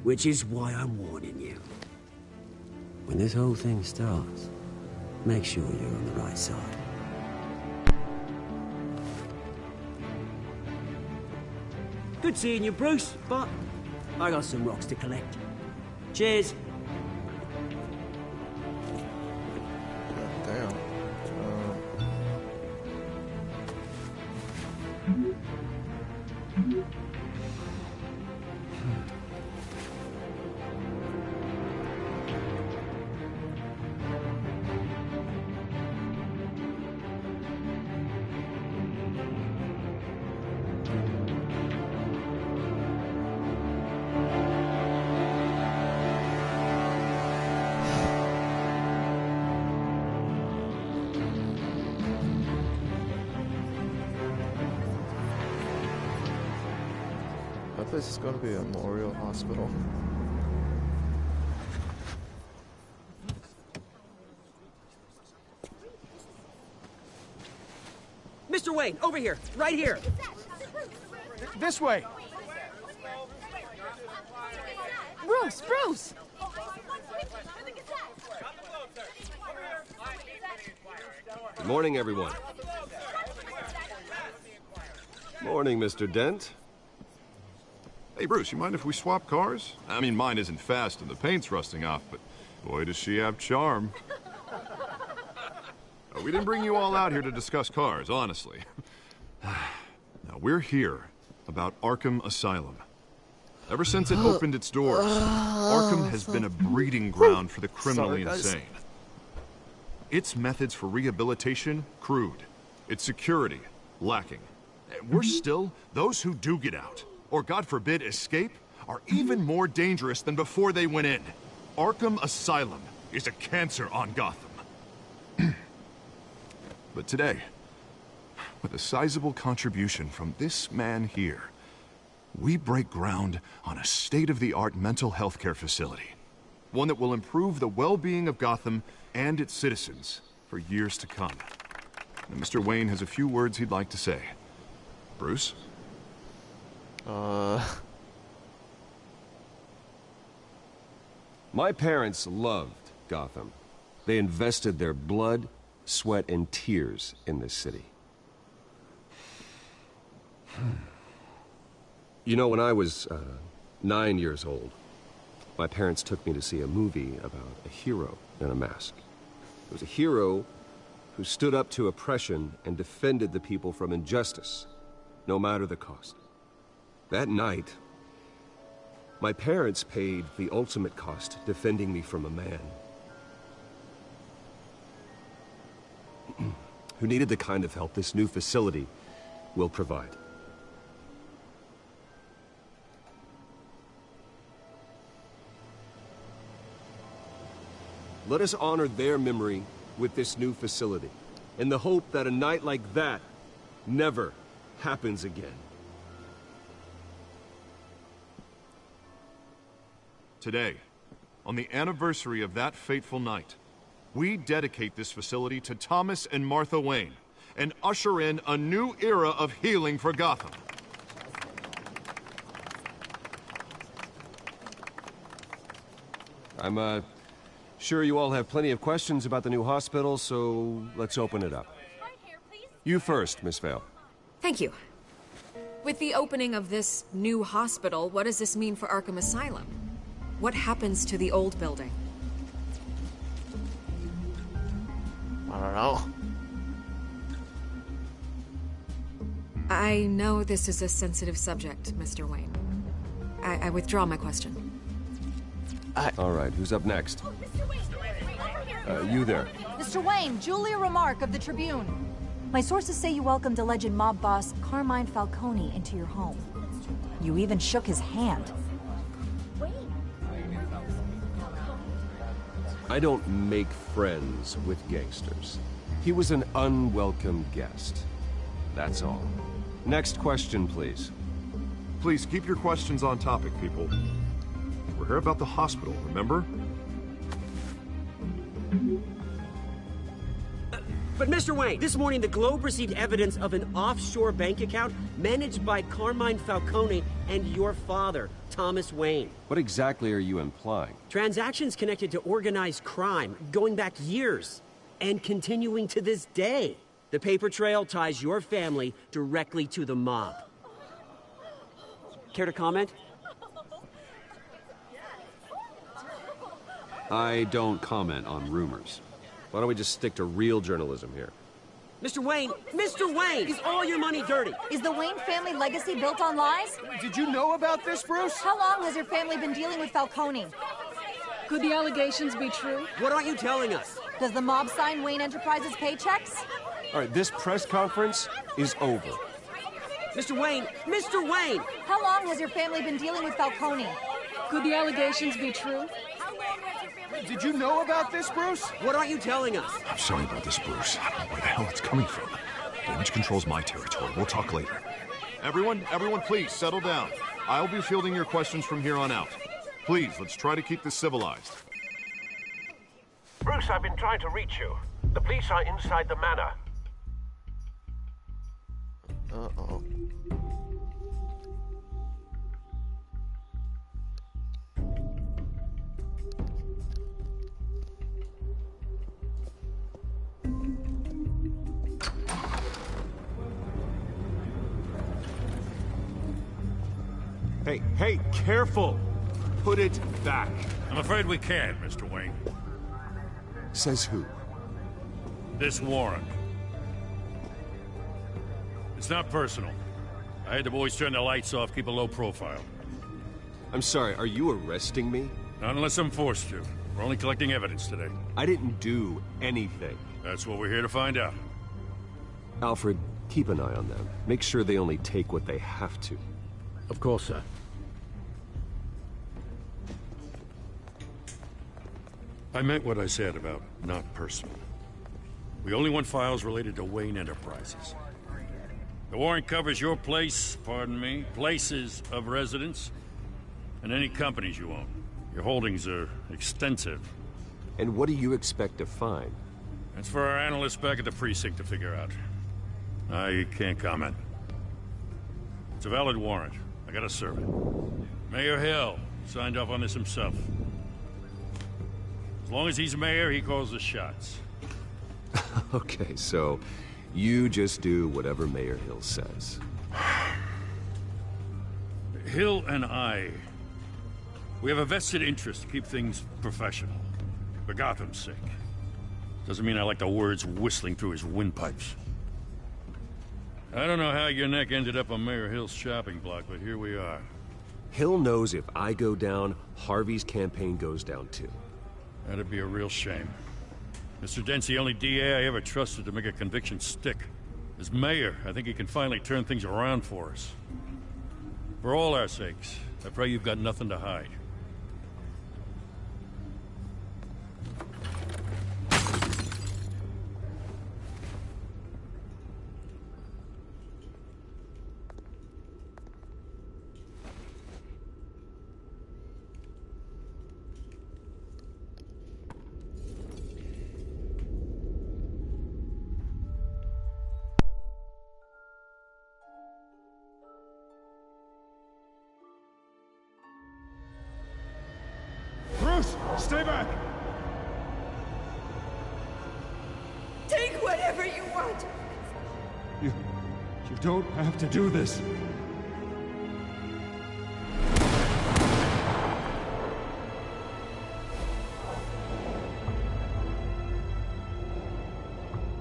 Which is why I'm warning you. When this whole thing starts, make sure you're on the right side. Good seeing you, Bruce, but I got some rocks to collect. Cheers. Damn. That place is going to be a memorial hospital. Mr. Wayne, over here, right here. This way. Bruce, Bruce! Good morning, everyone. Morning, Mr. Dent. Hey, Bruce, you mind if we swap cars? I mean, mine isn't fast and the paint's rusting off, but boy, does she have charm. We didn't bring you all out here to discuss cars, honestly. Now, we're here about Arkham Asylum. Ever since it opened its doors, Arkham has been a breeding ground for the criminally insane. Its methods for rehabilitation, crude. Its security, lacking. Worse still, those who do get out, or God forbid escape, are even more dangerous than before they went in. Arkham Asylum is a cancer on Gotham. But today, with a sizable contribution from this man here, we break ground on a state-of-the-art mental health care facility. One that will improve the well-being of Gotham and its citizens for years to come. And Mr. Wayne has a few words he'd like to say. Bruce? My parents loved Gotham. They invested their blood, sweat, and tears in this city. You know, when I was 9 years old, my parents took me to see a movie about a hero in a mask. It was a hero who stood up to oppression and defended the people from injustice, no matter the cost. That night, my parents paid the ultimate cost defending me from a man who needed the kind of help this new facility will provide. Let us honor their memory with this new facility, in the hope that a night like that never happens again. Today, on the anniversary of that fateful night, we dedicate this facility to Thomas and Martha Wayne and usher in a new era of healing for Gotham. I'm sure you all have plenty of questions about the new hospital, so let's open it up. You first, Miss Vale. Thank you. With the opening of this new hospital, what does this mean for Arkham Asylum? What happens to the old building? I don't know. I know this is a sensitive subject, Mr. Wayne. I withdraw my question. All right, who's up next? You there. Mr. Wayne, Julia Remark of the Tribune. My sources say you welcomed alleged mob boss Carmine Falcone into your home. You even shook his hand. I don't make friends with gangsters. He was an unwelcome guest. That's all. Next question, please. Please keep your questions on topic, people. We're here about the hospital, remember? But Mr. Wayne, this morning the Globe received evidence of an offshore bank account managed by Carmine Falcone and your father, Thomas Wayne. What exactly are you implying? Transactions connected to organized crime, going back years, and continuing to this day. The paper trail ties your family directly to the mob. Care to comment? I don't comment on rumors. Why don't we just stick to real journalism here? Mr. Wayne! Mr. Wayne! Is all your money dirty? Is the Wayne family legacy built on lies? Did you know about this, Bruce? How long has your family been dealing with Falcone? Could the allegations be true? What aren't you telling us? Does the mob sign Wayne Enterprises paychecks? All right, this press conference is over. Mr. Wayne! Mr. Wayne! How long has your family been dealing with Falcone? Could the allegations be true? Did you know about this, Bruce? What aren't you telling us? I'm sorry about this, Bruce. I don't know where the hell it's coming from. Damage control's my territory. We'll talk later. Everyone, please, settle down. I'll be fielding your questions from here on out. Please, let's try to keep this civilized. Bruce, I've been trying to reach you. The police are inside the manor. Uh-oh. Hey, careful! Put it back. I'm afraid we can't, Mr. Wayne. Says who? This warrant. It's not personal. I had the boys turn the lights off, keep a low profile. I'm sorry, are you arresting me? Not unless I'm forced to. We're only collecting evidence today. I didn't do anything. That's what we're here to find out. Alfred, keep an eye on them. Make sure they only take what they have to. Of course, sir. I meant what I said about not personal. We only want files related to Wayne Enterprises. The warrant covers your place, pardon me, places of residence, and any companies you own. Your holdings are extensive. And what do you expect to find? That's for our analysts back at the precinct to figure out. I can't comment. It's a valid warrant. I gotta serve it. Mayor Hill signed off on this himself. As long as he's mayor, he calls the shots. Okay, so you just do whatever Mayor Hill says. Hill and I, we have a vested interest to keep things professional. For Gotham's sake. Doesn't mean I like the words whistling through his windpipes. I don't know how your neck ended up on Mayor Hill's shopping block, but here we are. Hill knows if I go down, Harvey's campaign goes down too. That'd be a real shame. Mr. Dent's the only DA I ever trusted to make a conviction stick. As mayor, I think he can finally turn things around for us. For all our sakes, I pray you've got nothing to hide. Bruce, stay back! Take whatever you want. You don't have to do this.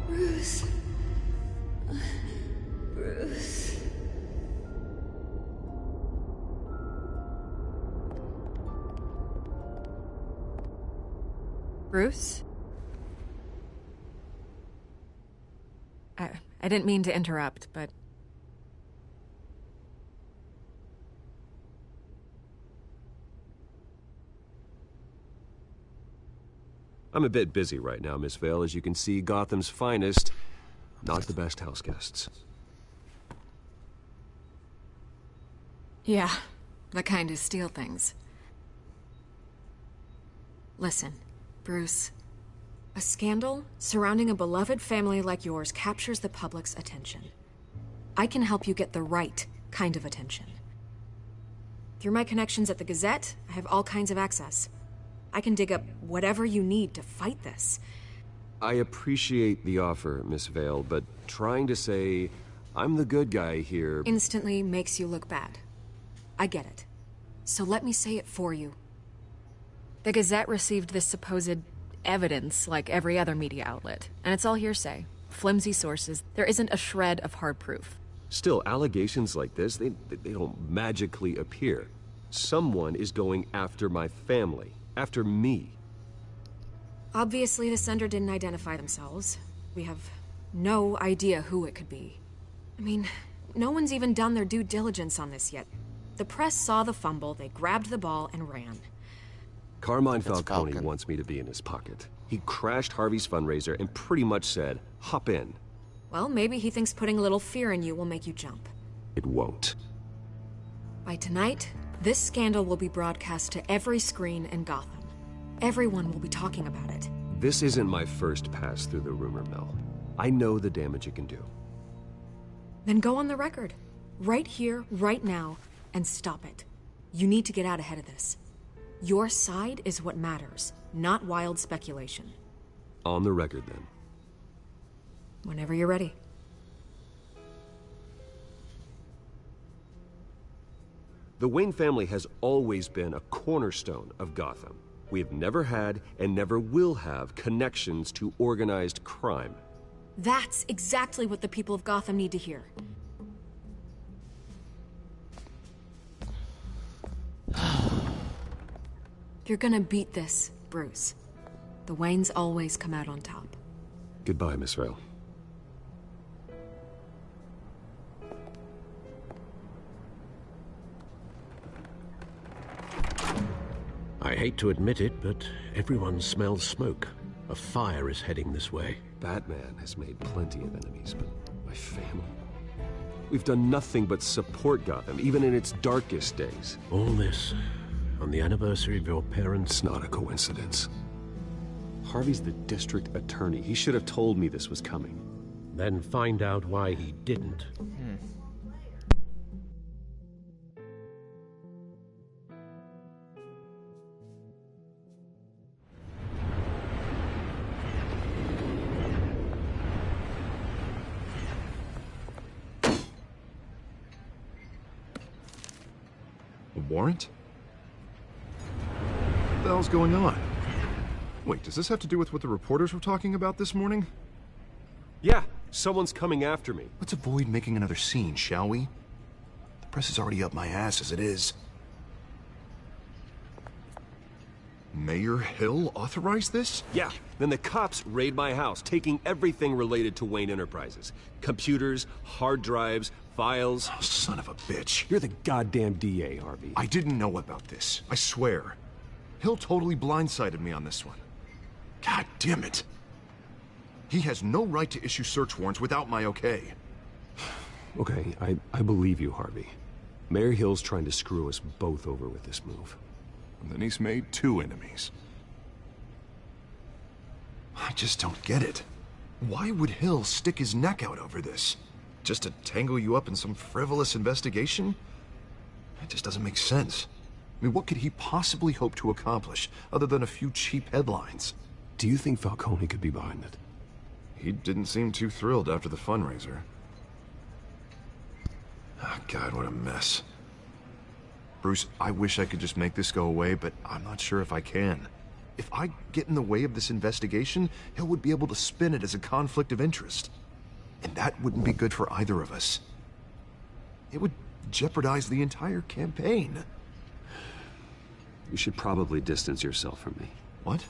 Bruce. Bruce. Bruce? I didn't mean to interrupt, but... I'm a bit busy right now, Miss Vale. As you can see, Gotham's finest, not the best house guests. Yeah, the kind who steal things. Listen, Bruce. A scandal surrounding a beloved family like yours captures the public's attention. I can help you get the right kind of attention. Through my connections at the Gazette, I have all kinds of access. I can dig up whatever you need to fight this. I appreciate the offer, Miss Vale, but trying to say I'm the good guy here Instantly makes you look bad. I get it. So let me say it for you. The Gazette received this supposed evidence like every other media outlet, and it's all hearsay. Flimsy sources. There isn't a shred of hard proof. Still, allegations like this, they don't magically appear. Someone is going after my family, after me. Obviously, the sender didn't identify themselves. We have no idea who it could be. I mean, no one's even done their due diligence on this yet. The press saw the fumble, they grabbed the ball and ran. Carmine Falcone wants me to be in his pocket. He crashed Harvey's fundraiser and pretty much said, hop in. Well, maybe he thinks putting a little fear in you will make you jump. It won't. By tonight, this scandal will be broadcast to every screen in Gotham. Everyone will be talking about it. This isn't my first pass through the rumor mill. I know the damage it can do. Then go on the record. Right here, right now, and stop it. You need to get out ahead of this. Your side is what matters, not wild speculation. On the record, then. Whenever you're ready. The Wayne family has always been a cornerstone of Gotham. We have never had and never will have connections to organized crime. That's exactly what the people of Gotham need to hear. You're gonna beat this, Bruce. The Waynes always come out on top. Goodbye, Miss Vale. I hate to admit it, but everyone smells smoke. A fire is heading this way. Batman has made plenty of enemies, but my family... We've done nothing but support Gotham, even in its darkest days. All this on the anniversary of your parents'... It's not a coincidence. Harvey's the district attorney. He should have told me this was coming. Then find out why he didn't. A warrant? What the hell's going on? Wait, does this have to do with what the reporters were talking about this morning? Yeah, someone's coming after me. Let's avoid making another scene, shall we? The press is already up my ass as it is. Mayor Hill authorized this? Yeah, then the cops raid my house, taking everything related to Wayne Enterprises. Computers, hard drives, files. Oh, son of a bitch. You're the goddamn DA, Harvey. I didn't know about this. I swear. Hill totally blindsided me on this one. God damn it. He has no right to issue search warrants without my okay. Okay, I believe you, Harvey. Mayor Hill's trying to screw us both over with this move. And then he's made two enemies. I just don't get it. Why would Hill stick his neck out over this? Just to tangle you up in some frivolous investigation? It just doesn't make sense. I mean, what could he possibly hope to accomplish other than a few cheap headlines? Do you think Falcone could be behind it? He didn't seem too thrilled after the fundraiser. Oh, God, what a mess. Bruce, I wish I could just make this go away, but I'm not sure if I can. If I get in the way of this investigation, Hill would be able to spin it as a conflict of interest. And that wouldn't be good for either of us. It would jeopardize the entire campaign. You should probably distance yourself from me. What?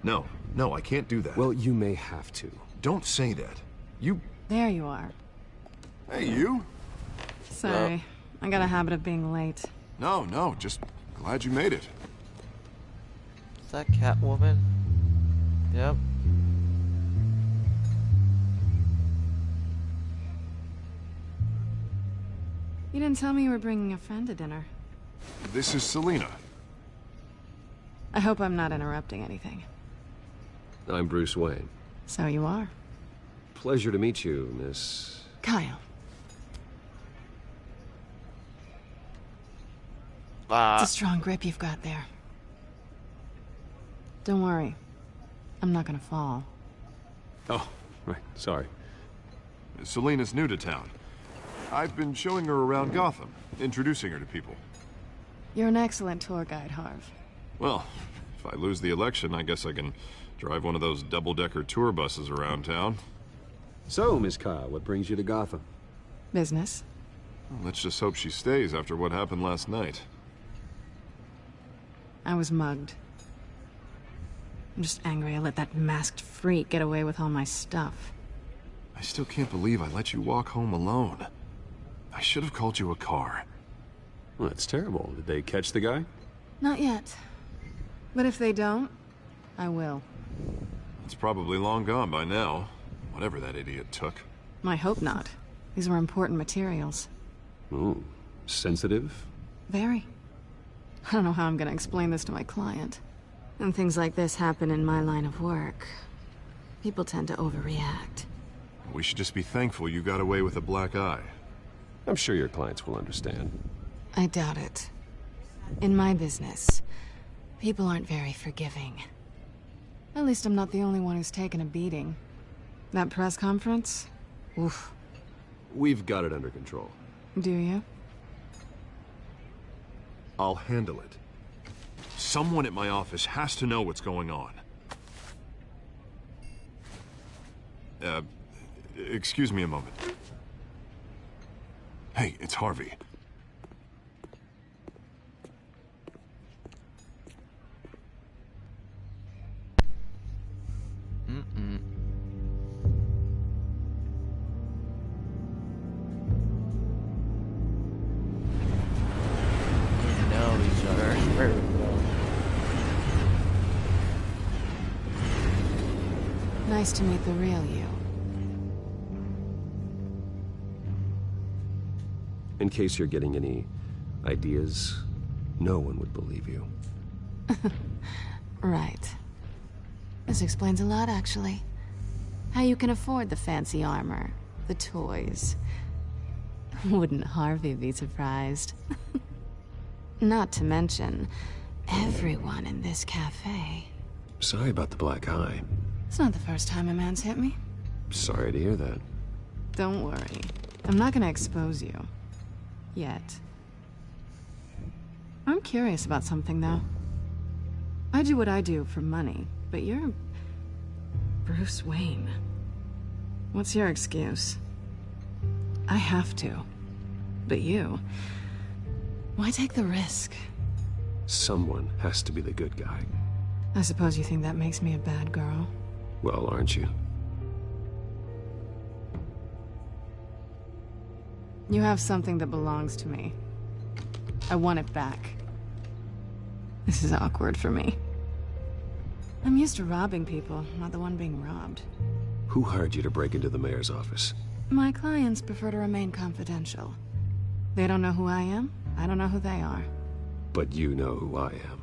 No, I can't do that. Well, you may have to. Don't say that. You... There you are. Hey, you. Sorry. I got a habit of being late. No, just glad you made it. Is that Catwoman? Yep. You didn't tell me you were bringing a friend to dinner. This is Selina. I hope I'm not interrupting anything. I'm Bruce Wayne. So you are. Pleasure to meet you, Miss... Kyle. Ah. It's a strong grip you've got there. Don't worry. I'm not gonna fall. Oh, right. Sorry. Selina's new to town. I've been showing her around Gotham, introducing her to people. You're an excellent tour guide, Harv. Well, if I lose the election, I guess I can drive one of those double-decker tour buses around town. So, Miss Kyle, what brings you to Gotham? Business. Well, let's just hope she stays after what happened last night. I was mugged. I'm just angry I let that masked freak get away with all my stuff. I still can't believe I let you walk home alone. I should have called you a car. Well, that's terrible. Did they catch the guy? Not yet. But if they don't, I will. It's probably long gone by now. Whatever that idiot took. I hope not. These were important materials. Ooh, sensitive? Very. I don't know how I'm gonna explain this to my client. When things like this happen in my line of work, people tend to overreact. We should just be thankful you got away with a black eye. I'm sure your clients will understand. I doubt it. In my business, people aren't very forgiving. At least I'm not the only one who's taken a beating. That press conference? Oof. We've got it under control. Do you? I'll handle it. Someone at my office has to know what's going on. Excuse me a moment. Hey, it's Harvey. Know each other. Where we go. Nice to meet the real you. In case you're getting any ideas, no one would believe you. Right. This explains a lot, actually. How you can afford the fancy armor, the toys. Wouldn't Harvey be surprised? Not to mention, everyone in this cafe. Sorry about the black eye. It's not the first time a man's hit me. Sorry to hear that. Don't worry. I'm not gonna expose you. Yet. I'm curious about something, though. I do what I do for money, but you're... Bruce Wayne. What's your excuse? I have to. But you... Why take the risk? Someone has to be the good guy. I suppose you think that makes me a bad girl. Well, aren't you? You have something that belongs to me. I want it back. This is awkward for me. I'm used to robbing people, not the one being robbed. Who hired you to break into the mayor's office? My clients prefer to remain confidential. They don't know who I am. I don't know who they are. But you know who I am.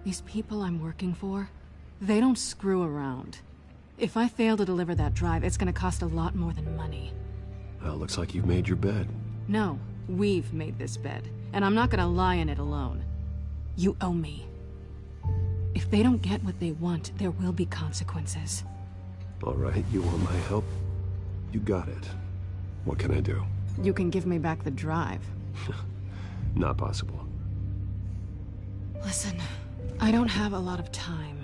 These people I'm working for, they don't screw around. If I fail to deliver that drive, it's gonna cost a lot more than money. Well, looks like you've made your bed. No, we've made this bed, and I'm not gonna lie in it alone. You owe me. If they don't get what they want, there will be consequences. All right, you want my help? You got it. What can I do? You can give me back the drive. Not possible. Listen, I don't have a lot of time.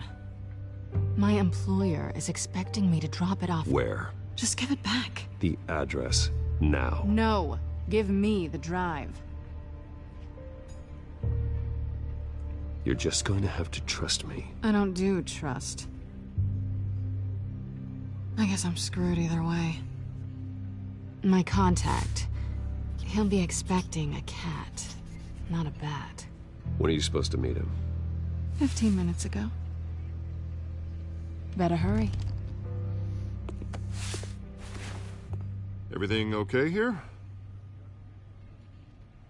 My employer is expecting me to drop it off. Where? Just give it back. The address, now. No, give me the drive. You're just going to have to trust me. I don't do trust. I guess I'm screwed either way. My contact, he'll be expecting a cat, not a bat. When are you supposed to meet him? 15 minutes ago. Better hurry. Everything okay here?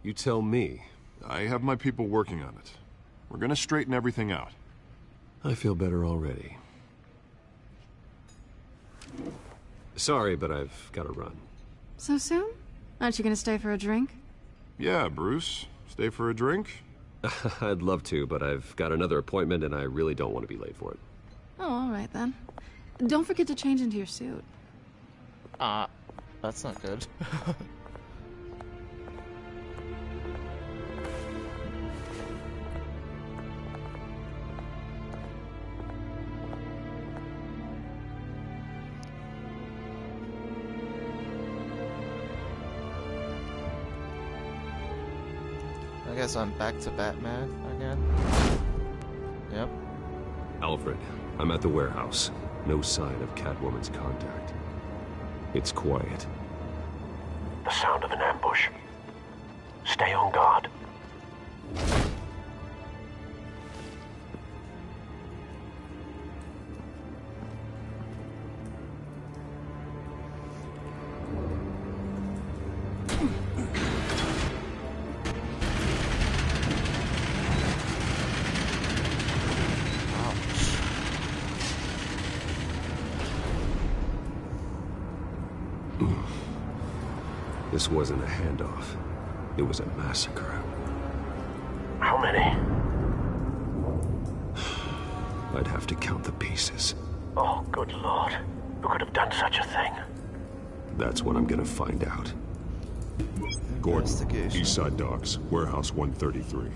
You tell me. I have my people working on it. We're gonna straighten everything out. I feel better already. Sorry, but I've got to run. So soon? Aren't you gonna stay for a drink? Yeah, Bruce. Stay for a drink? I'd love to, but I've got another appointment and I really don't want to be late for it. Oh, all right then. Don't forget to change into your suit. That's not good. I guess I'm back to Batman again. Yep. Alfred, I'm at the warehouse. No sign of Catwoman's contact. It's quiet. The sound of an ambush. Stay on guard. This wasn't a handoff. It was a massacre. How many? I'd have to count the pieces. Oh, good lord. Who could have done such a thing? That's what I'm gonna find out. Gordon, Eastside Docks, Warehouse 133.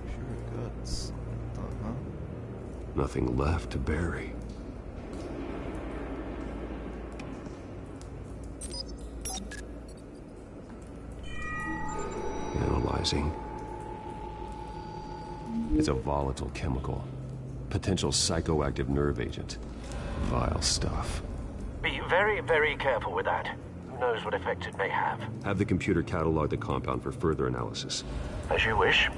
Pure guts. Nothing left to bury. Analyzing. It's a volatile chemical. Potential psychoactive nerve agent. Vile stuff. Be very, very careful with that. Who knows what effect it may have. Have the computer catalog the compound for further analysis. As you wish.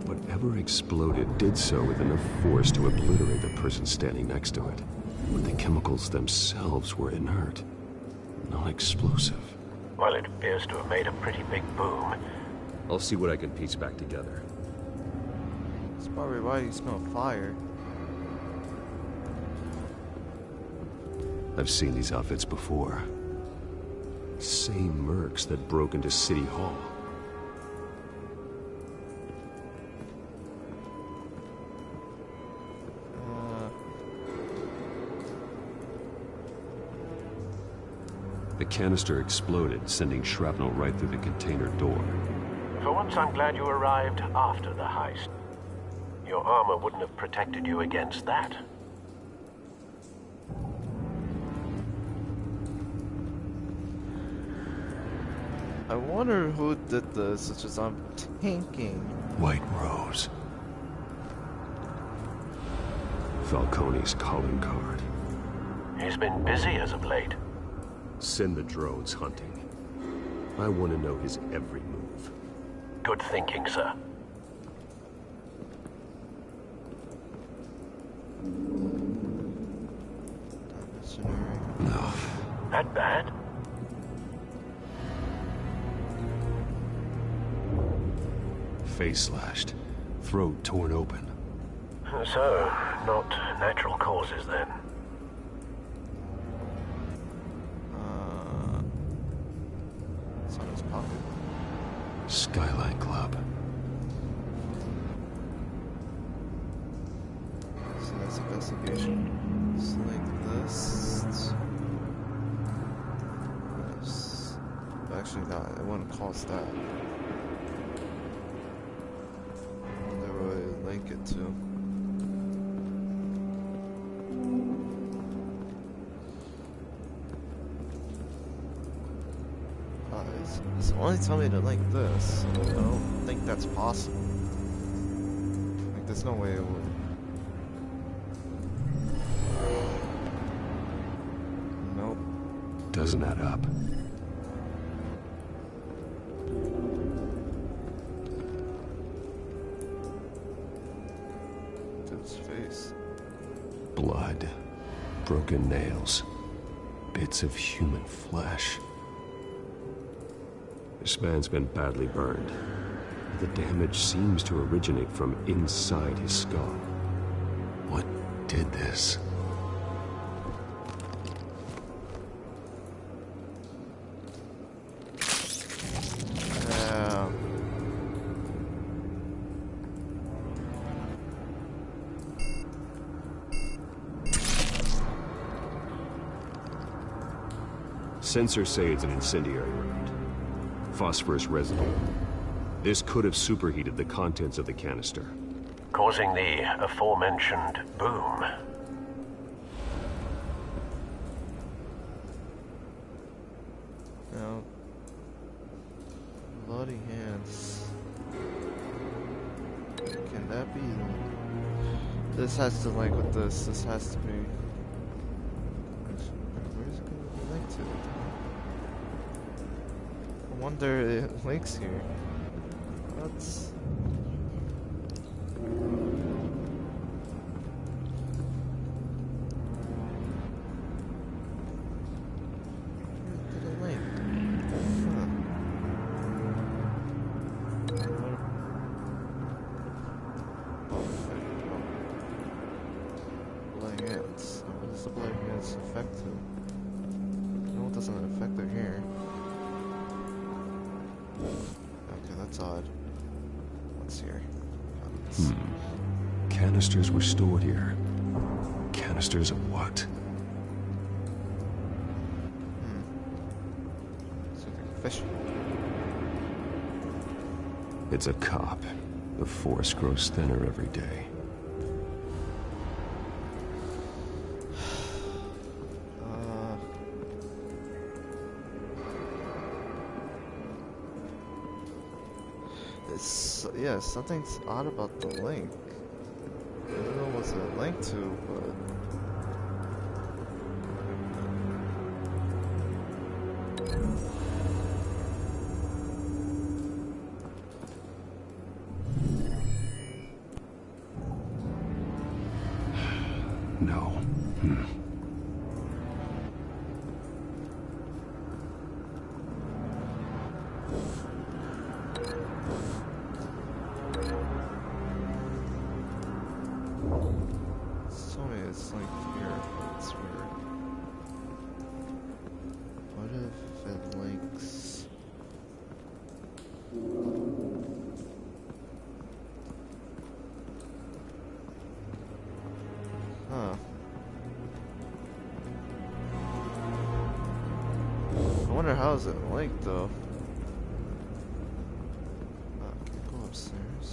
Whatever exploded did so with enough force to obliterate the person standing next to it. But the chemicals themselves were inert, non-explosive. Well, it appears to have made a pretty big boom. I'll see what I can piece back together. That's probably why you smell fire. I've seen these outfits before. Same mercs that broke into City Hall. The canister exploded, sending shrapnel right through the container door. For once, I'm glad you arrived after the heist. Your armor wouldn't have protected you against that. I wonder who did this, such as I'm thinking. White Rose. Falcone's calling card. He's been busy as of late. Send the drones hunting. I want to know his every move. Good thinking, sir. No. That bad? Face slashed. Throat torn open. So, not natural causes then. It's on his pocket. Skyline Club. So that's investigation. It's like this. Yes. Actually, not. It wouldn't cost that. Whatever way to link it to. It's only tell me to link this. I don't think that's possible. Like, there's no way it would. doesn't add up. Dude's face. Blood, broken nails, bits of human flesh. This man's been badly burned. The damage seems to originate from inside his skull. What did this? Sensors say it's an incendiary round. Phosphorus residue. This could have superheated the contents of the canister, causing the aforementioned boom. Now, bloody hands. Can that be? This has to link with this. This has to be. Where's it going to be linked to? I wonder it links here. That's. Canisters were stored here. Canisters of what? Fish. It's a cop. The force grows thinner every day. Yeah, something's odd about the link. I don't know what's it linked to, but... No. It's like here, it's weird. What if it links? Huh. I wonder how is it linked though. I can't go upstairs.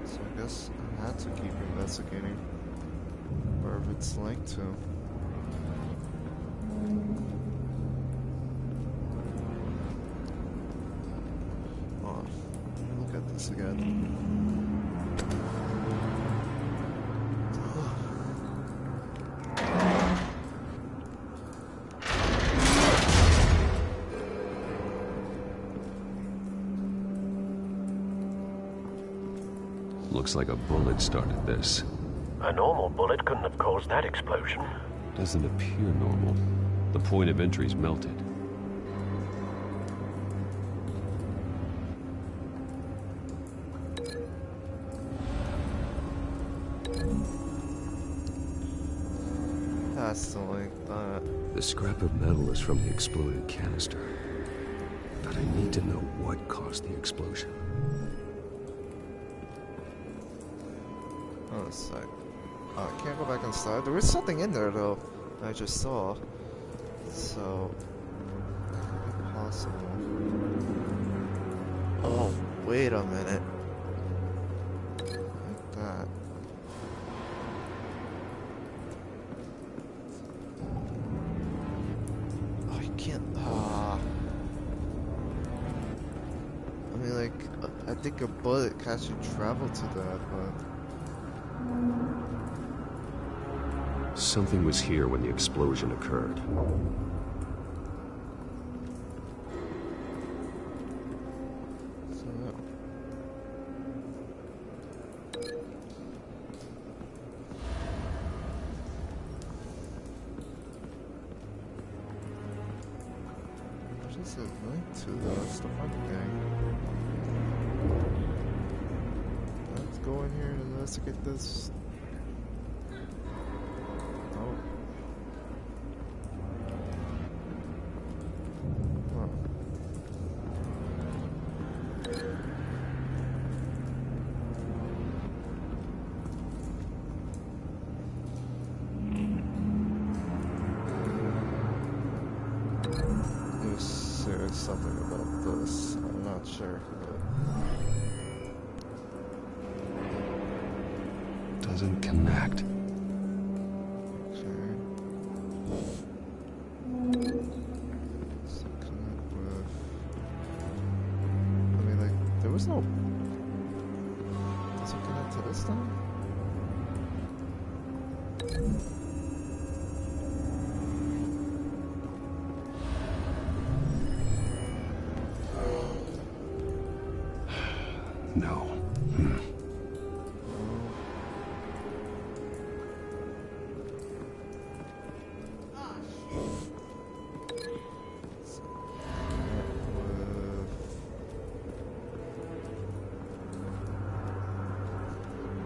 So I guess I had to keep investigating. Wherever it's linked to. Oh, look at this again. Looks like a bullet started this. A normal bullet couldn't have caused that explosion. Doesn't appear normal. The point of entry's melted. That's the link that. The scrap of metal is from the exploded canister. But I need to know what caused the explosion. Oh, it's like. Oh, I can't go back inside. There was something in there though. I just saw. So. Possible. Oh, wait a minute. Like that. Oh, you can't. I mean, like, I think a bullet can actually travel to that, but. Something was here when the explosion occurred. What is it linked to though? It's the fucking gang. Let's go in here and investigate this. Oh. Huh. There's something about this. I'm not sure. Doesn't connect. Okay. Does it connect with... I mean, like, there was no... Does it connect to this thing? No.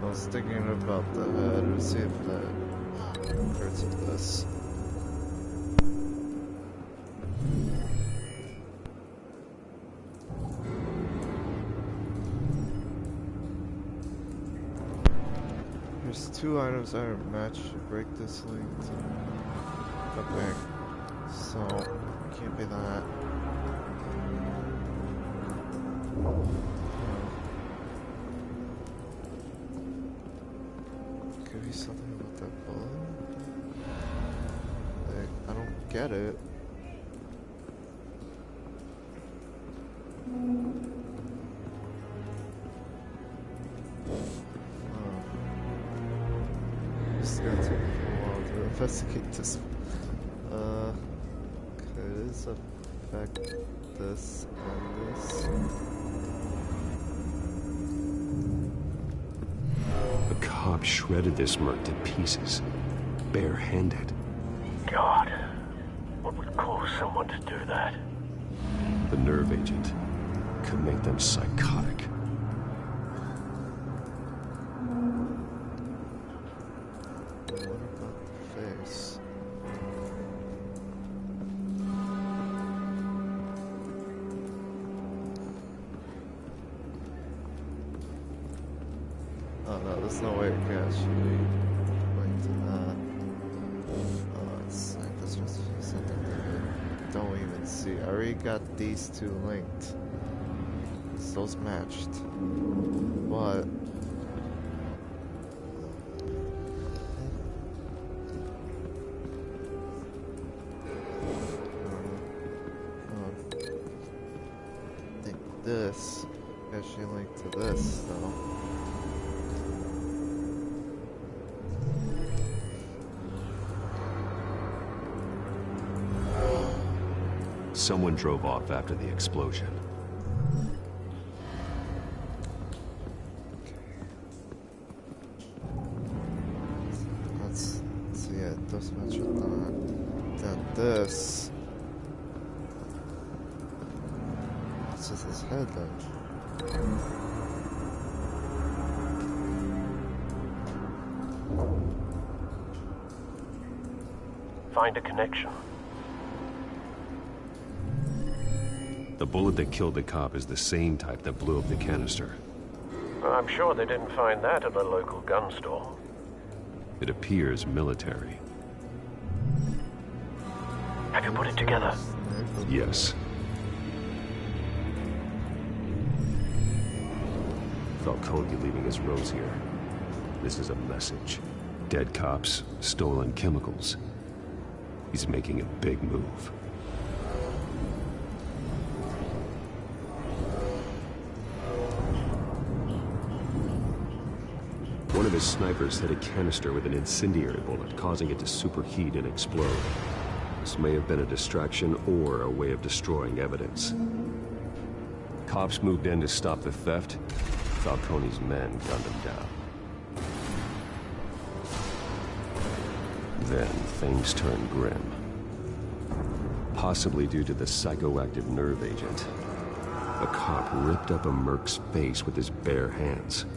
I was thinking about the head to see if that hurts with this. There's two items that are matched to break this link. Okay, so it can't be that. Could be something about that bullet. Like, I don't get it. It's gonna take a while to investigate this. Could this affect this and this? The cop shredded this merc to pieces, barehanded. God, what would cause someone to do that? The nerve agent could make them psychotic. What about the face? Oh no, there's no way it can actually link to that. Oh, it's like this was something that I don't even see. I already got these two linked. So those matched. But I think this actually linked to this though. Someone drove off after the explosion. Let's see, yeah, it does match with that. Then this. It's just his head then. Find a connection. The bullet that killed the cop is the same type that blew up the canister. I'm sure they didn't find that at a local gun store. It appears military. Have you put it together? Yes. Falcone leaving his rose here. This is a message. Dead cops, stolen chemicals. He's making a big move. One of of his snipers hit a canister with an incendiary bullet, causing it to superheat and explode. This may have been a distraction or a way of destroying evidence. Cops moved in to stop the theft. Falcone's men gunned him down. Then things turned grim. Possibly due to the psychoactive nerve agent. A cop ripped up a merc's face with his bare hands.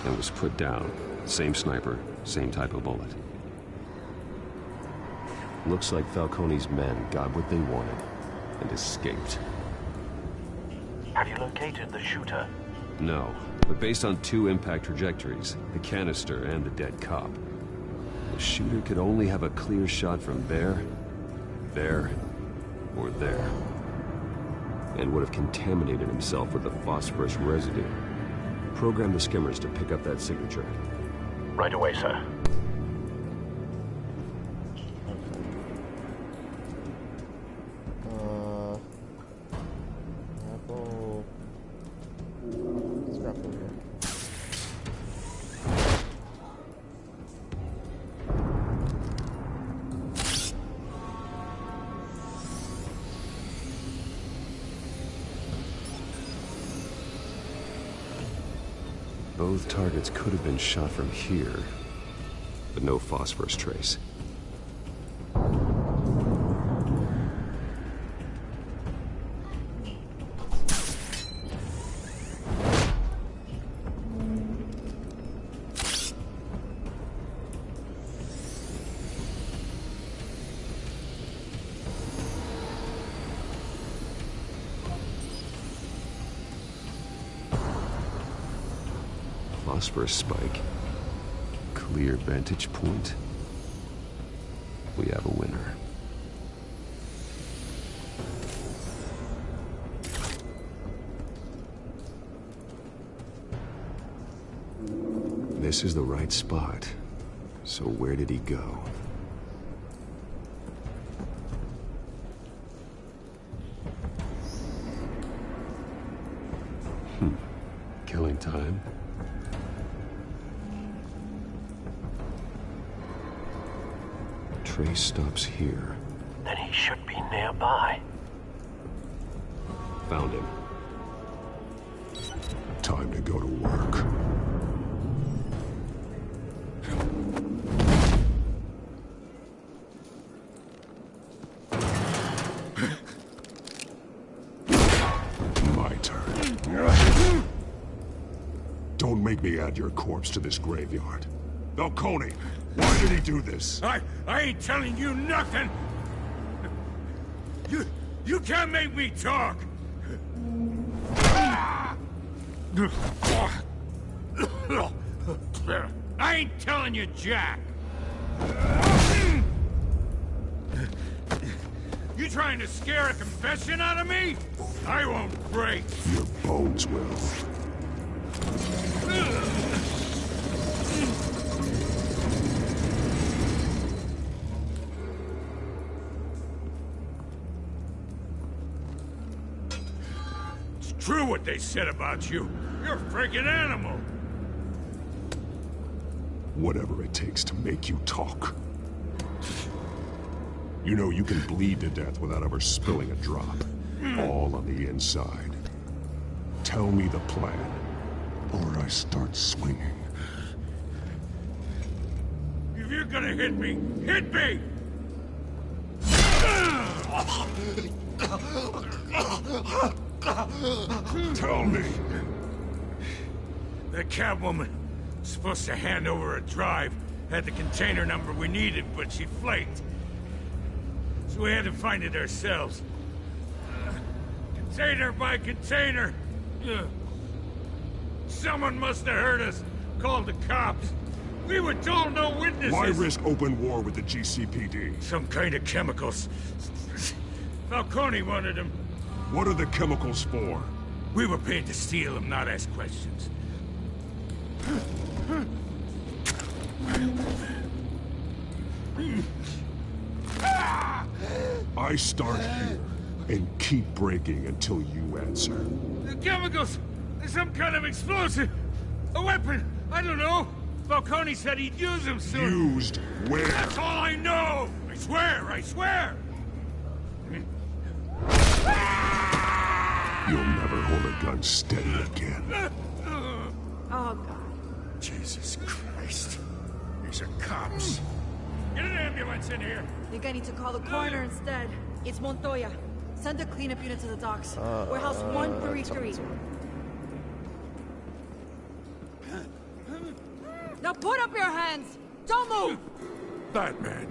And was put down. Same sniper, same type of bullet. Looks like Falcone's men got what they wanted and escaped. Have you located the shooter? No, but based on two impact trajectories, the canister and the dead cop, the shooter could only have a clear shot from there, or there. And would have contaminated himself with the phosphorus residue. Program the skimmers to pick up that signature. Right away, sir. Apple. Scrap over here. Both targets could have been shot from here, but no phosphorus trace. Phosphorus spike. Clear vantage point. We have a winner. This is the right spot. So where did he go? Killing time. Trace stops here. Then he should be nearby. Found him. Time to go to work. My turn. Don't make me add your corpse to this graveyard. Falcone, why did he do this? I ain't telling you nothing! You can't make me talk! I ain't telling you jack! You trying to scare a confession out of me? I won't break! Your bones will. True what they said about you. You're a freaking animal. Whatever it takes to make you talk. You know you can bleed to death without ever spilling a drop. All on the inside. Tell me the plan, or I start swinging. If you're gonna hit me, hit me! Tell me. The Catwoman was supposed to hand over a drive, had the container number we needed, but she flaked. So we had to find it ourselves. Container by container. Someone must have heard us, called the cops. We were told no witnesses. Why risk open war with the GCPD? Some kind of chemicals. Falcone wanted them. What are the chemicals for? We were paid to steal them, not ask questions. I start here and keep breaking until you answer. The chemicals! There's some kind of explosive! A weapon! I don't know! Falcone said he'd use them soon. Used where? That's all I know! I swear, I swear! You'll never hold a gun steady again. Oh, God. Jesus Christ. These are cops. Get an ambulance in here! Think I need to call the coroner instead. It's Montoya. Send a cleanup unit to the docks. Warehouse 133. Now put up your hands! Don't move! Batman.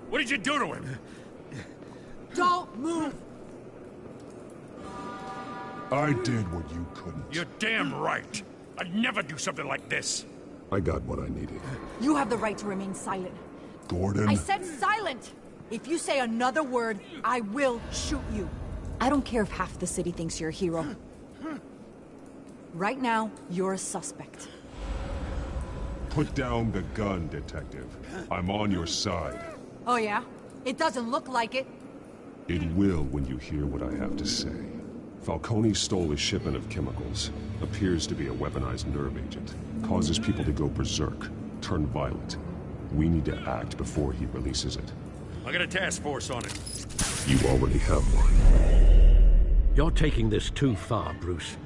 What did you do to him? Don't move! I did what you couldn't. You're damn right. I'd never do something like this. I got what I needed. You have the right to remain silent. Gordon? I said silent! If you say another word, I will shoot you. I don't care if half the city thinks you're a hero. Right now, you're a suspect. Put down the gun, detective. I'm on your side. Oh yeah? It doesn't look like it. It will when you hear what I have to say. Falcone stole a shipment of chemicals. Appears to be a weaponized nerve agent. Causes people to go berserk, turn violent. We need to act before he releases it. I got a task force on it. You already have one. You're taking this too far, Bruce.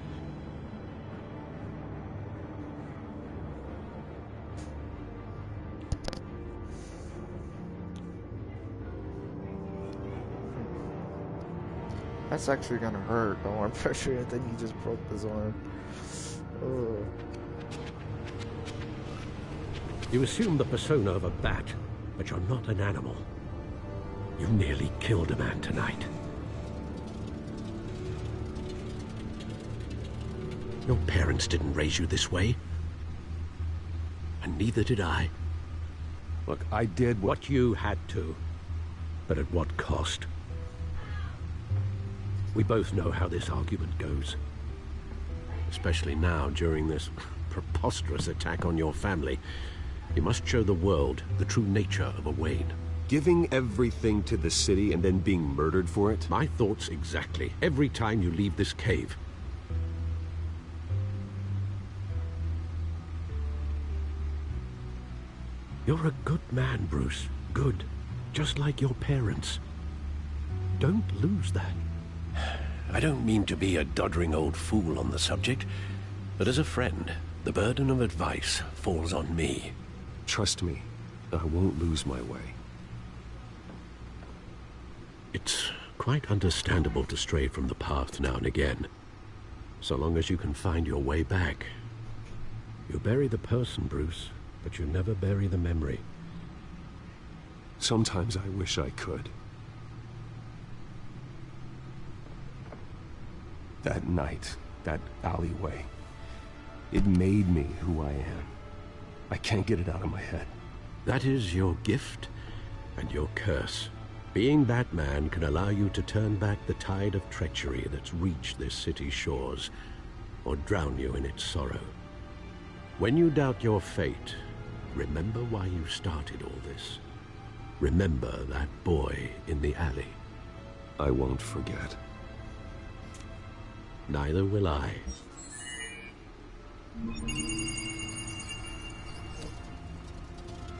That's actually gonna hurt. The arm pressure, and then he just broke his arm. Oh. You assume the persona of a bat, but you're not an animal. You nearly killed a man tonight. Your parents didn't raise you this way. And neither did I. Look, I did what you had to. But at what cost? We both know how this argument goes. Especially now, during this preposterous attack on your family. You must show the world the true nature of a Wayne. Giving everything to the city and then being murdered for it? My thoughts exactly. Every time you leave this cave. You're a good man, Bruce. Good. Just like your parents. Don't lose that. I don't mean to be a doddering old fool on the subject, but as a friend, the burden of advice falls on me. Trust me, I won't lose my way. It's quite understandable to stray from the path now and again, so long as you can find your way back. You bury the person, Bruce, but you never bury the memory. Sometimes I wish I could. That night, that alleyway, it made me who I am. I can't get it out of my head. That is your gift and your curse. Being Batman can allow you to turn back the tide of treachery that's reached this city's shores, or drown you in its sorrow. When you doubt your fate, remember why you started all this. Remember that boy in the alley. I won't forget. Neither will I.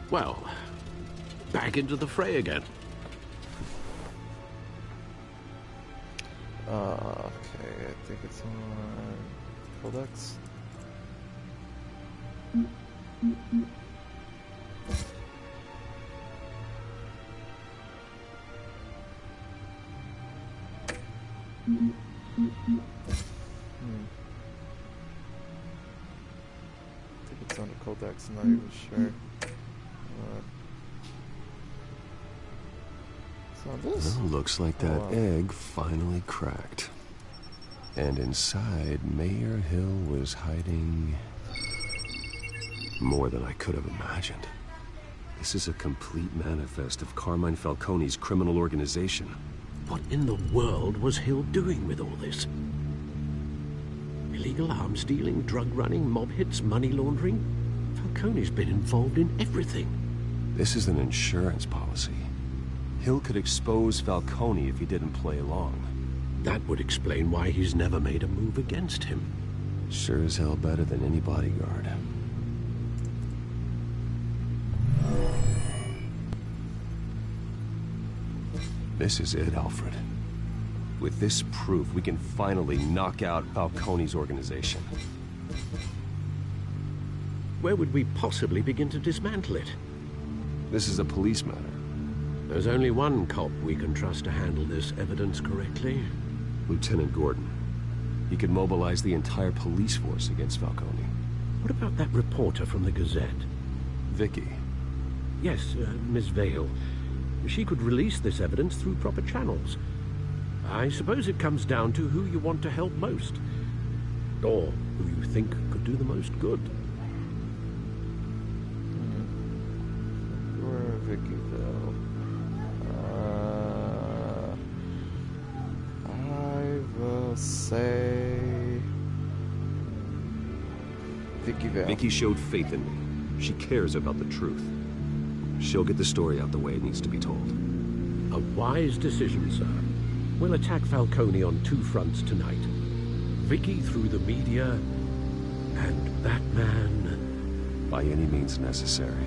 Well, back into the fray again. Okay, I think it's on Codex. I think it's on the Codex, I'm not even sure. This? Well, looks like that egg finally cracked. And inside, Mayor Hill was hiding more than I could have imagined. This is a complete manifest of Carmine Falcone's criminal organization. What in the world was Hill doing with all this? Illegal arms dealing, drug running, mob hits, money laundering? Falcone's been involved in everything. This is an insurance policy. Hill could expose Falcone if he didn't play along. That would explain why he's never made a move against him. Sure as hell better than any bodyguard. This is it, Alfred. With this proof, we can finally knock out Falcone's organization. Where would we possibly begin to dismantle it? This is a police matter. There's only one cop we can trust to handle this evidence correctly. Lieutenant Gordon. He could mobilize the entire police force against Falcone. What about that reporter from the Gazette? Vicky. Yes, Miss Vale. She could release this evidence through proper channels. I suppose it comes down to who you want to help most. Or who you think could do the most good. Where Vicky Vale? I will say Vicky Vale. Vicky showed faith in me. She cares about the truth. She'll get the story out the way it needs to be told. A wise decision, sir. We'll attack Falcone on two fronts tonight. Vicky through the media, and that man... by any means necessary.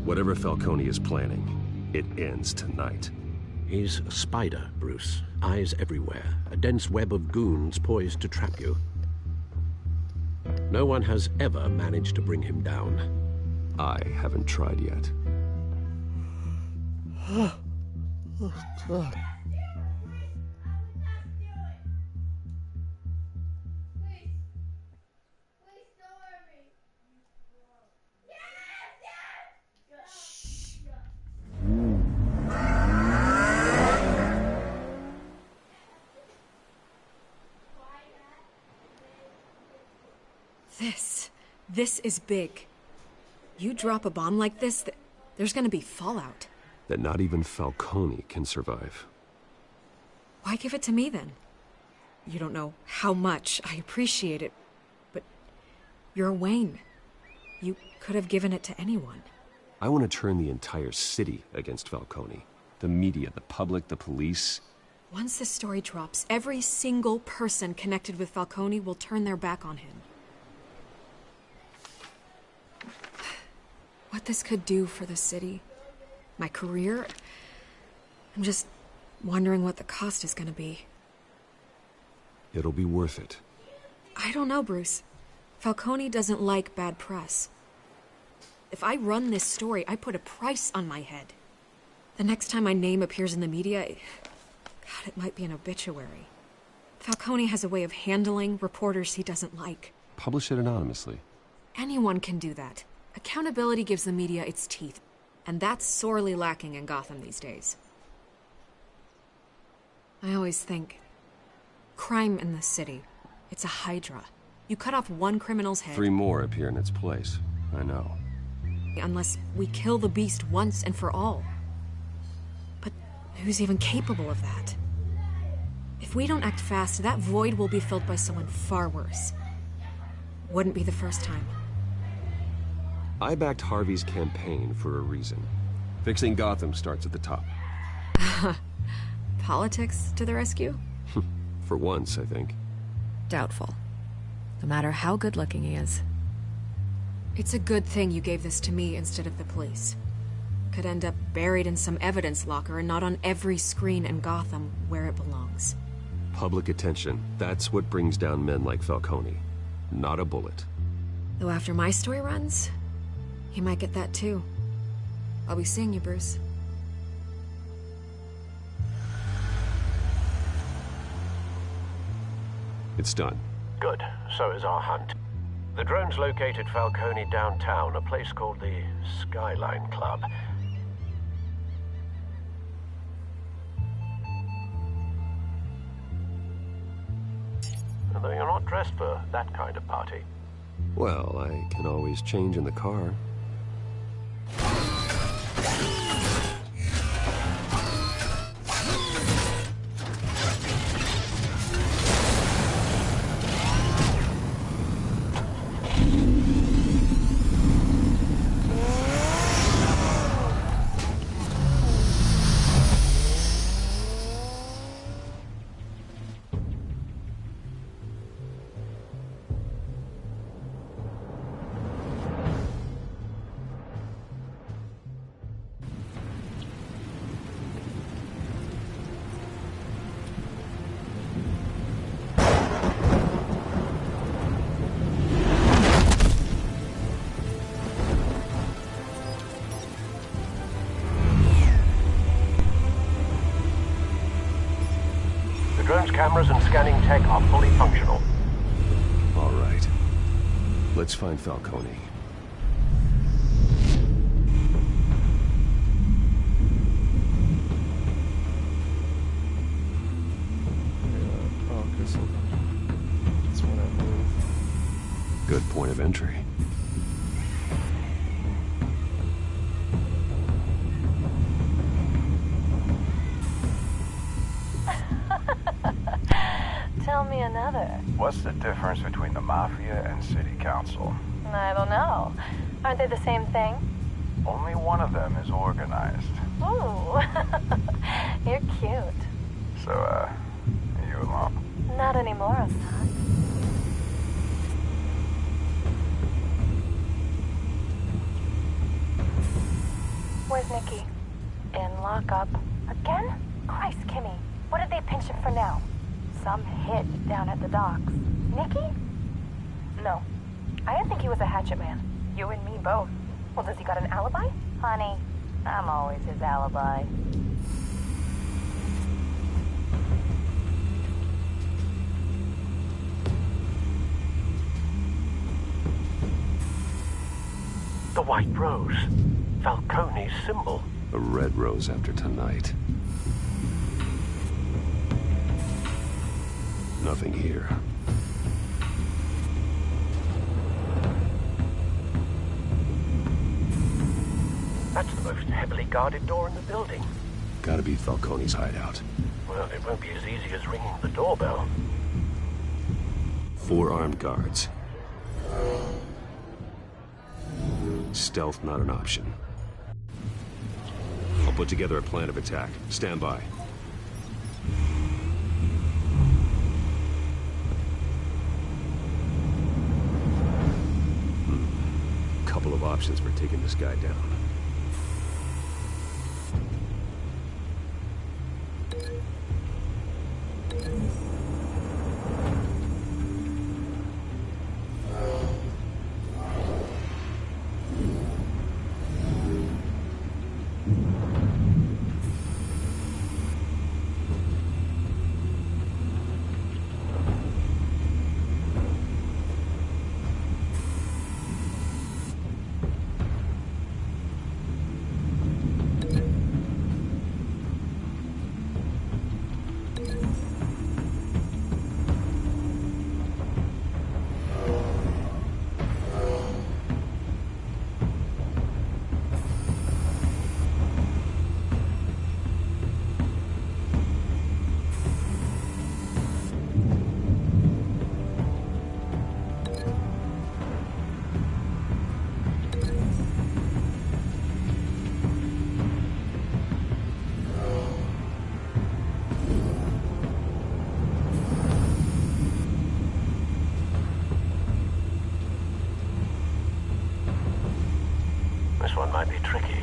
Whatever Falcone is planning, it ends tonight. He's a spider, Bruce. Eyes everywhere. A dense web of goons poised to trap you. No one has ever managed to bring him down. I haven't tried yet. This is big. You drop a bomb like this, there's gonna be fallout. That not even Falcone can survive. Why give it to me, then? You don't know how much I appreciate it, but you're Wayne. You could have given it to anyone. I want to turn the entire city against Falcone. The media, the public, the police. Once this story drops, every single person connected with Falcone will turn their back on him. What this could do for the city, my career, I'm just wondering what the cost is gonna be. It'll be worth it. I don't know, Bruce. Falcone doesn't like bad press. If I run this story, I put a price on my head. The next time my name appears in the media, God, it might be an obituary. Falcone has a way of handling reporters he doesn't like. Publish it anonymously. Anyone can do that. Accountability gives the media its teeth, and that's sorely lacking in Gotham these days. I always think, crime in the city, it's a hydra. You cut off one criminal's head... 3 more appear in its place. I know. Unless we kill the beast once and for all. But who's even capable of that? If we don't act fast, that void will be filled by someone far worse. Wouldn't be the first time. I backed Harvey's campaign for a reason. Fixing Gotham starts at the top. Politics to the rescue? For once, I think. Doubtful. No matter how good-looking he is. It's a good thing you gave this to me instead of the police. Could end up buried in some evidence locker and not on every screen in Gotham where it belongs. Public attention. That's what brings down men like Falcone. Not a bullet. Though after my story runs, he might get that too. I'll be seeing you, Bruce. It's done. Good. So is our hunt. The drone's located Falcone downtown, a place called the Skyline Club. Although you're not dressed for that kind of party. Well, I can always change in the car. The drone's cameras and scanning tech are fully functional. All right. Let's find Falcone. Oh, because that's when I move. Good point of entry. Tell me another. What's the difference between the Mafia and City Council? I don't know. Aren't they the same thing? Only one of them is organized. Ooh. You're cute. So, are you alone? Not anymore, Assad. Where's Nikki? In lockup. Again? Christ, Kimmy. What did they pinch him for now? Some hit down at the docks. Nikki? No. I didn't think he was a hatchet man. You and me both. Well, does he got an alibi? Honey, I'm always his alibi. The white rose. Falcone's symbol. A red rose after tonight. Nothing here. That's the most heavily guarded door in the building. Gotta be Falcone's hideout. Well, it won't be as easy as ringing the doorbell. 4 armed guards. Stealth not an option. I'll put together a plan of attack. Stand by. Couple of options for taking this guy down. This one might be tricky.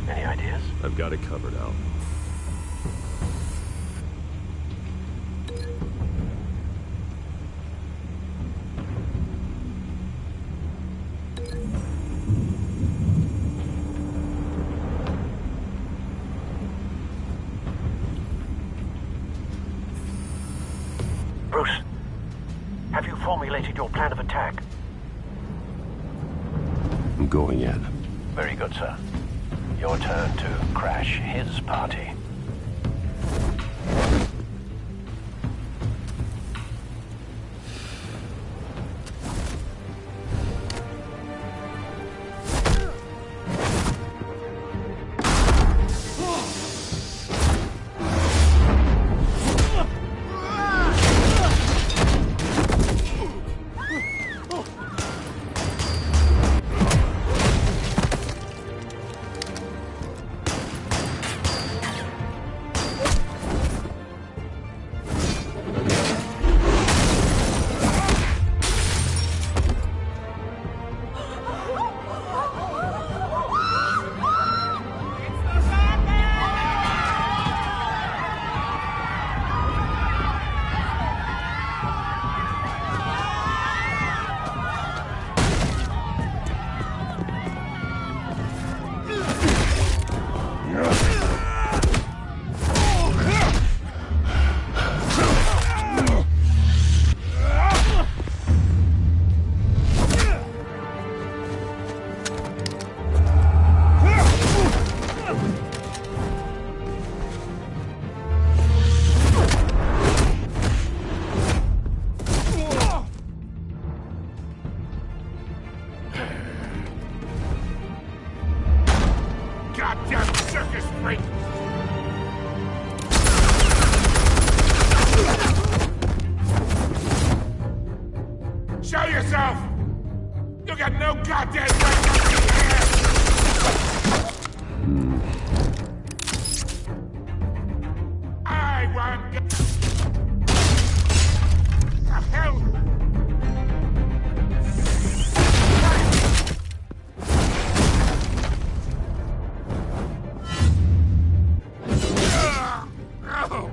Any ideas? I've got it covered, Al. Bruce, have you formulated your plan of attack? I'm going in. Very good, sir. Your turn to crash his party. goddamn right here! I want... The hell? Oh.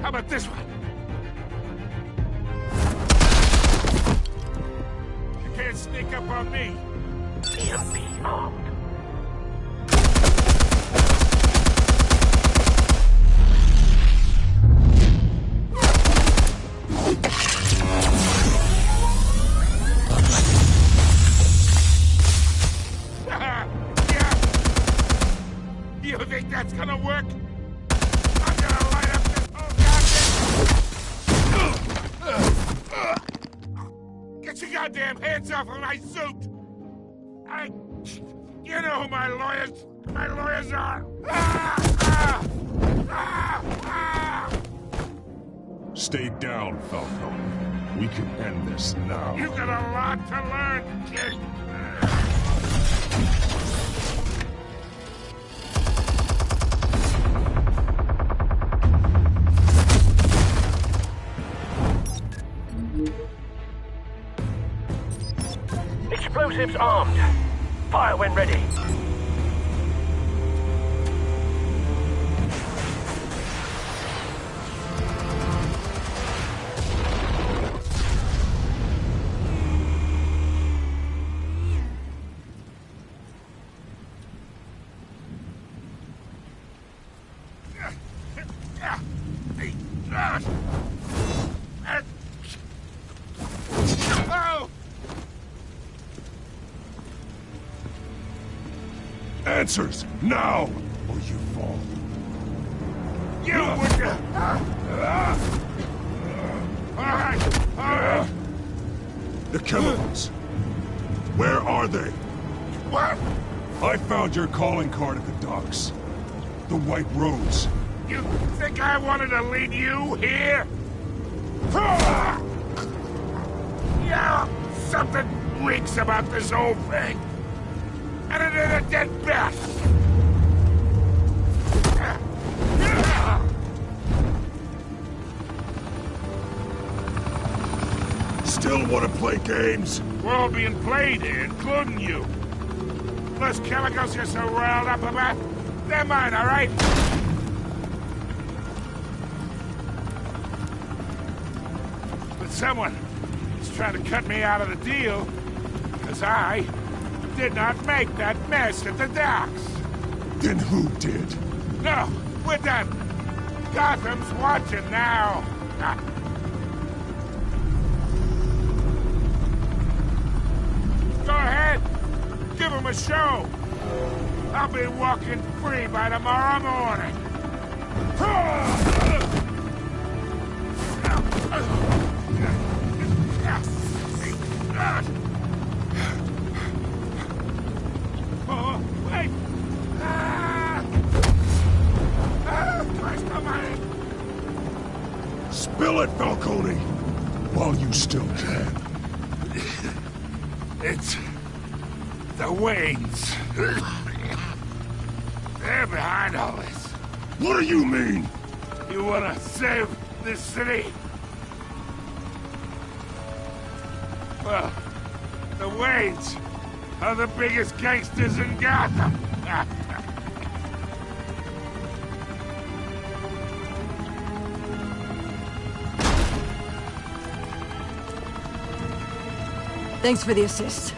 How about this one? You can't sneak up on me. Be armed. You think that's gonna work? I'm gonna light up this whole goddamn... Get your goddamn hands off of my suit! You know who my lawyers are! Stay down, Falcone. We can end this now. You got a lot to learn, kid! Explosives armed. Fire when ready. Answers, now, or you fall. You would... All right. The chemicals. Where are they? What? I found your calling card at the docks. The White Rose. You think I wanted to lead you here? Yeah, something reeks about this whole thing. And it is a dead bat. Still want to play games? We're all being played here, including you. Those chemicals you're so riled up about, they're mine, all right? But someone is trying to cut me out of the deal, because I did not make that mess at the docks. Then who did? No, we're done. Gotham's watching now. Go ahead. Give him a show. I'll be walking free by tomorrow morning. Oh, wait! Christ almighty! Spill it, Falcone, while you still can. It's the Waynes. They're behind all this. What do you mean? You wanna save this city? Well, the Waynes are the biggest gangsters in Gotham. Thanks for the assist.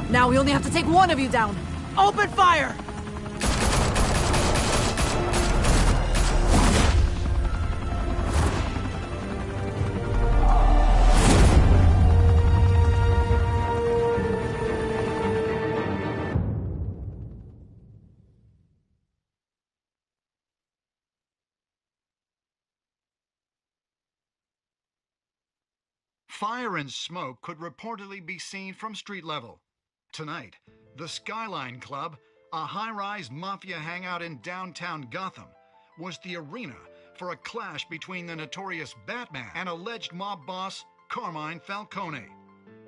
Now we only have to take one of you down. Open fire! Fire and smoke could reportedly be seen from street level. Tonight, the Skyline Club, a high-rise mafia hangout in downtown Gotham, was the arena for a clash between the notorious Batman and alleged mob boss Carmine Falcone,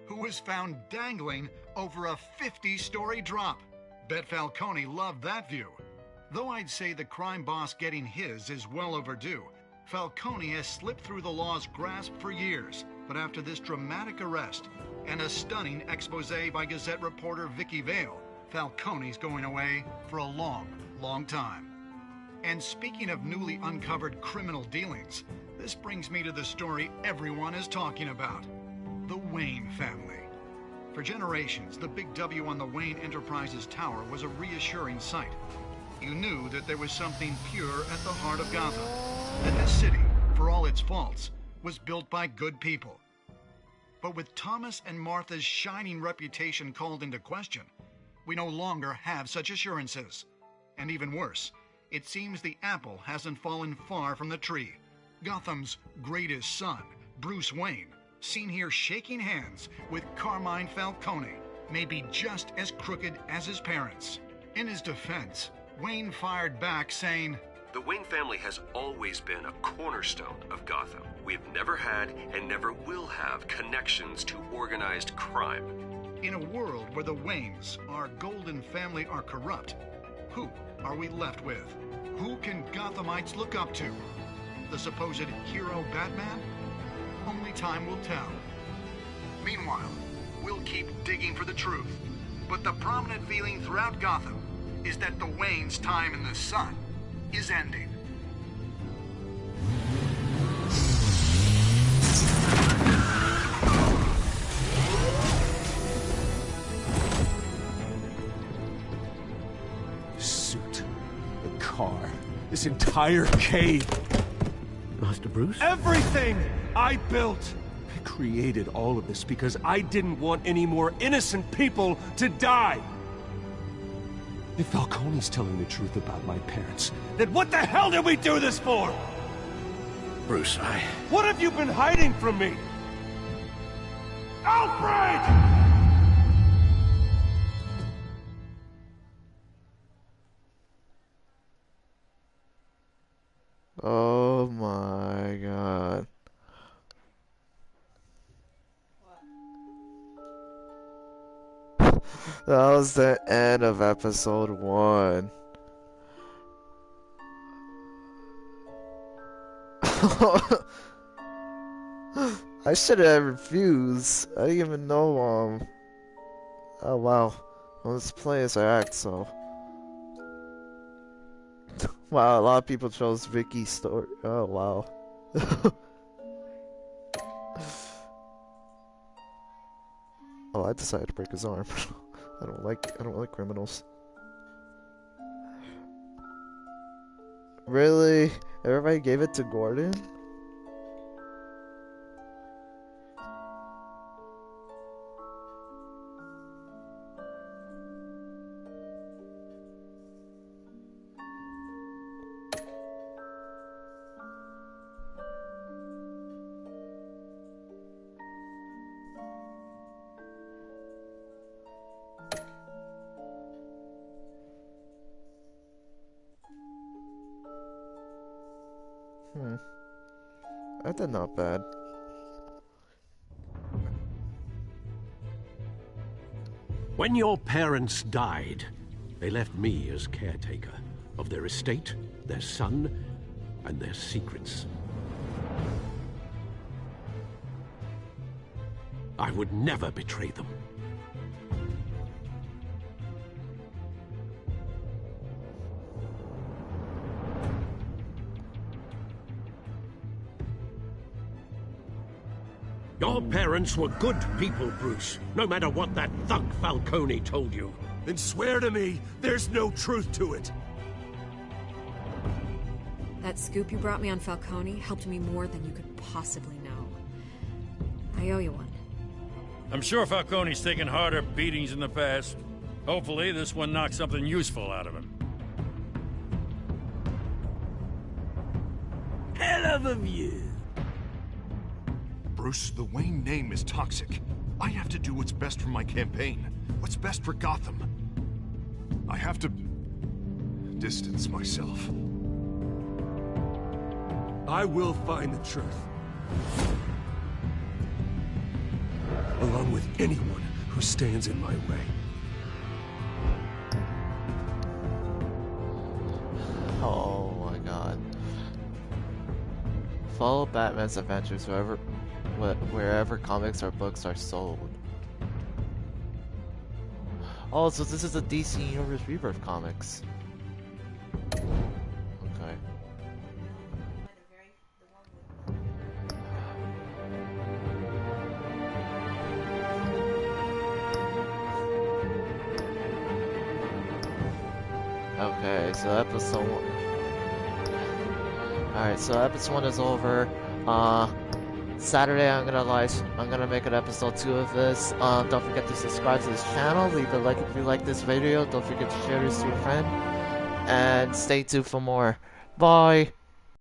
who was found dangling over a 50-story drop. Bet Falcone loved that view. Though I'd say the crime boss getting his is well overdue, Falcone has slipped through the law's grasp for years. But after this dramatic arrest and a stunning expose by Gazette reporter Vicky Vale, Falcone's going away for a long, long time. And speaking of newly uncovered criminal dealings, this brings me to the story everyone is talking about: the Wayne family. For generations, the big W on the Wayne Enterprises tower was a reassuring sight. You knew that there was something pure at the heart of Gotham, that this city, for all its faults, was built by good people. But with Thomas and Martha's shining reputation called into question, we no longer have such assurances. And even worse, it seems the apple hasn't fallen far from the tree. Gotham's greatest son, Bruce Wayne, seen here shaking hands with Carmine Falcone, may be just as crooked as his parents. In his defense, Wayne fired back saying, "The Wayne family has always been a cornerstone of Gotham. We have never had and never will have connections to organized crime." In a world where the Waynes, our golden family, are corrupt, who are we left with? Who can Gothamites look up to? The supposed hero Batman? Only time will tell. Meanwhile, we'll keep digging for the truth. But the prominent feeling throughout Gotham is that the Waynes' time in the sun is ending. Suit, the car, this entire cave. Master Bruce? Everything I built! I created all of this because I didn't want any more innocent people to die! If Falcone's telling the truth about my parents, then what the hell did we do this for? Bruce, What have you been hiding from me? Alfred! Oh my god. That was the end of episode 1. I should have refused. I didn't even know, oh wow. Well, let's play as I act, so. Wow, a lot of people chose Vicky's story. Oh wow. Oh, I decided to break his arm. I don't like criminals. Really? Everybody gave it to Gordon? I did not bad. When your parents died, they left me as caretaker of their estate, their son, and their secrets. I would never betray them. Your parents were good people, Bruce, no matter what that thug Falcone told you. Then swear to me there's no truth to it. That scoop you brought me on Falcone helped me more than you could possibly know. I owe you one. I'm sure Falcone's taken harder beatings in the past. Hopefully, this one knocks something useful out of him. Hell of a view. Bruce, the Wayne name is toxic. I have to do what's best for my campaign. What's best for Gotham. I have to distance myself. I will find the truth. Along with anyone who stands in my way. Oh my god. Follow Batman's adventures wherever comics or books are sold. Oh, so this is a DC Universe Rebirth comics. Okay. Okay, so episode 1. Alright, so episode 1 is over. Saturday I'm gonna make an episode 2 of this. Don't forget to subscribe to this channel, leave a like if you like this video, don't forget to share this to a friend, and stay tuned for more. Bye!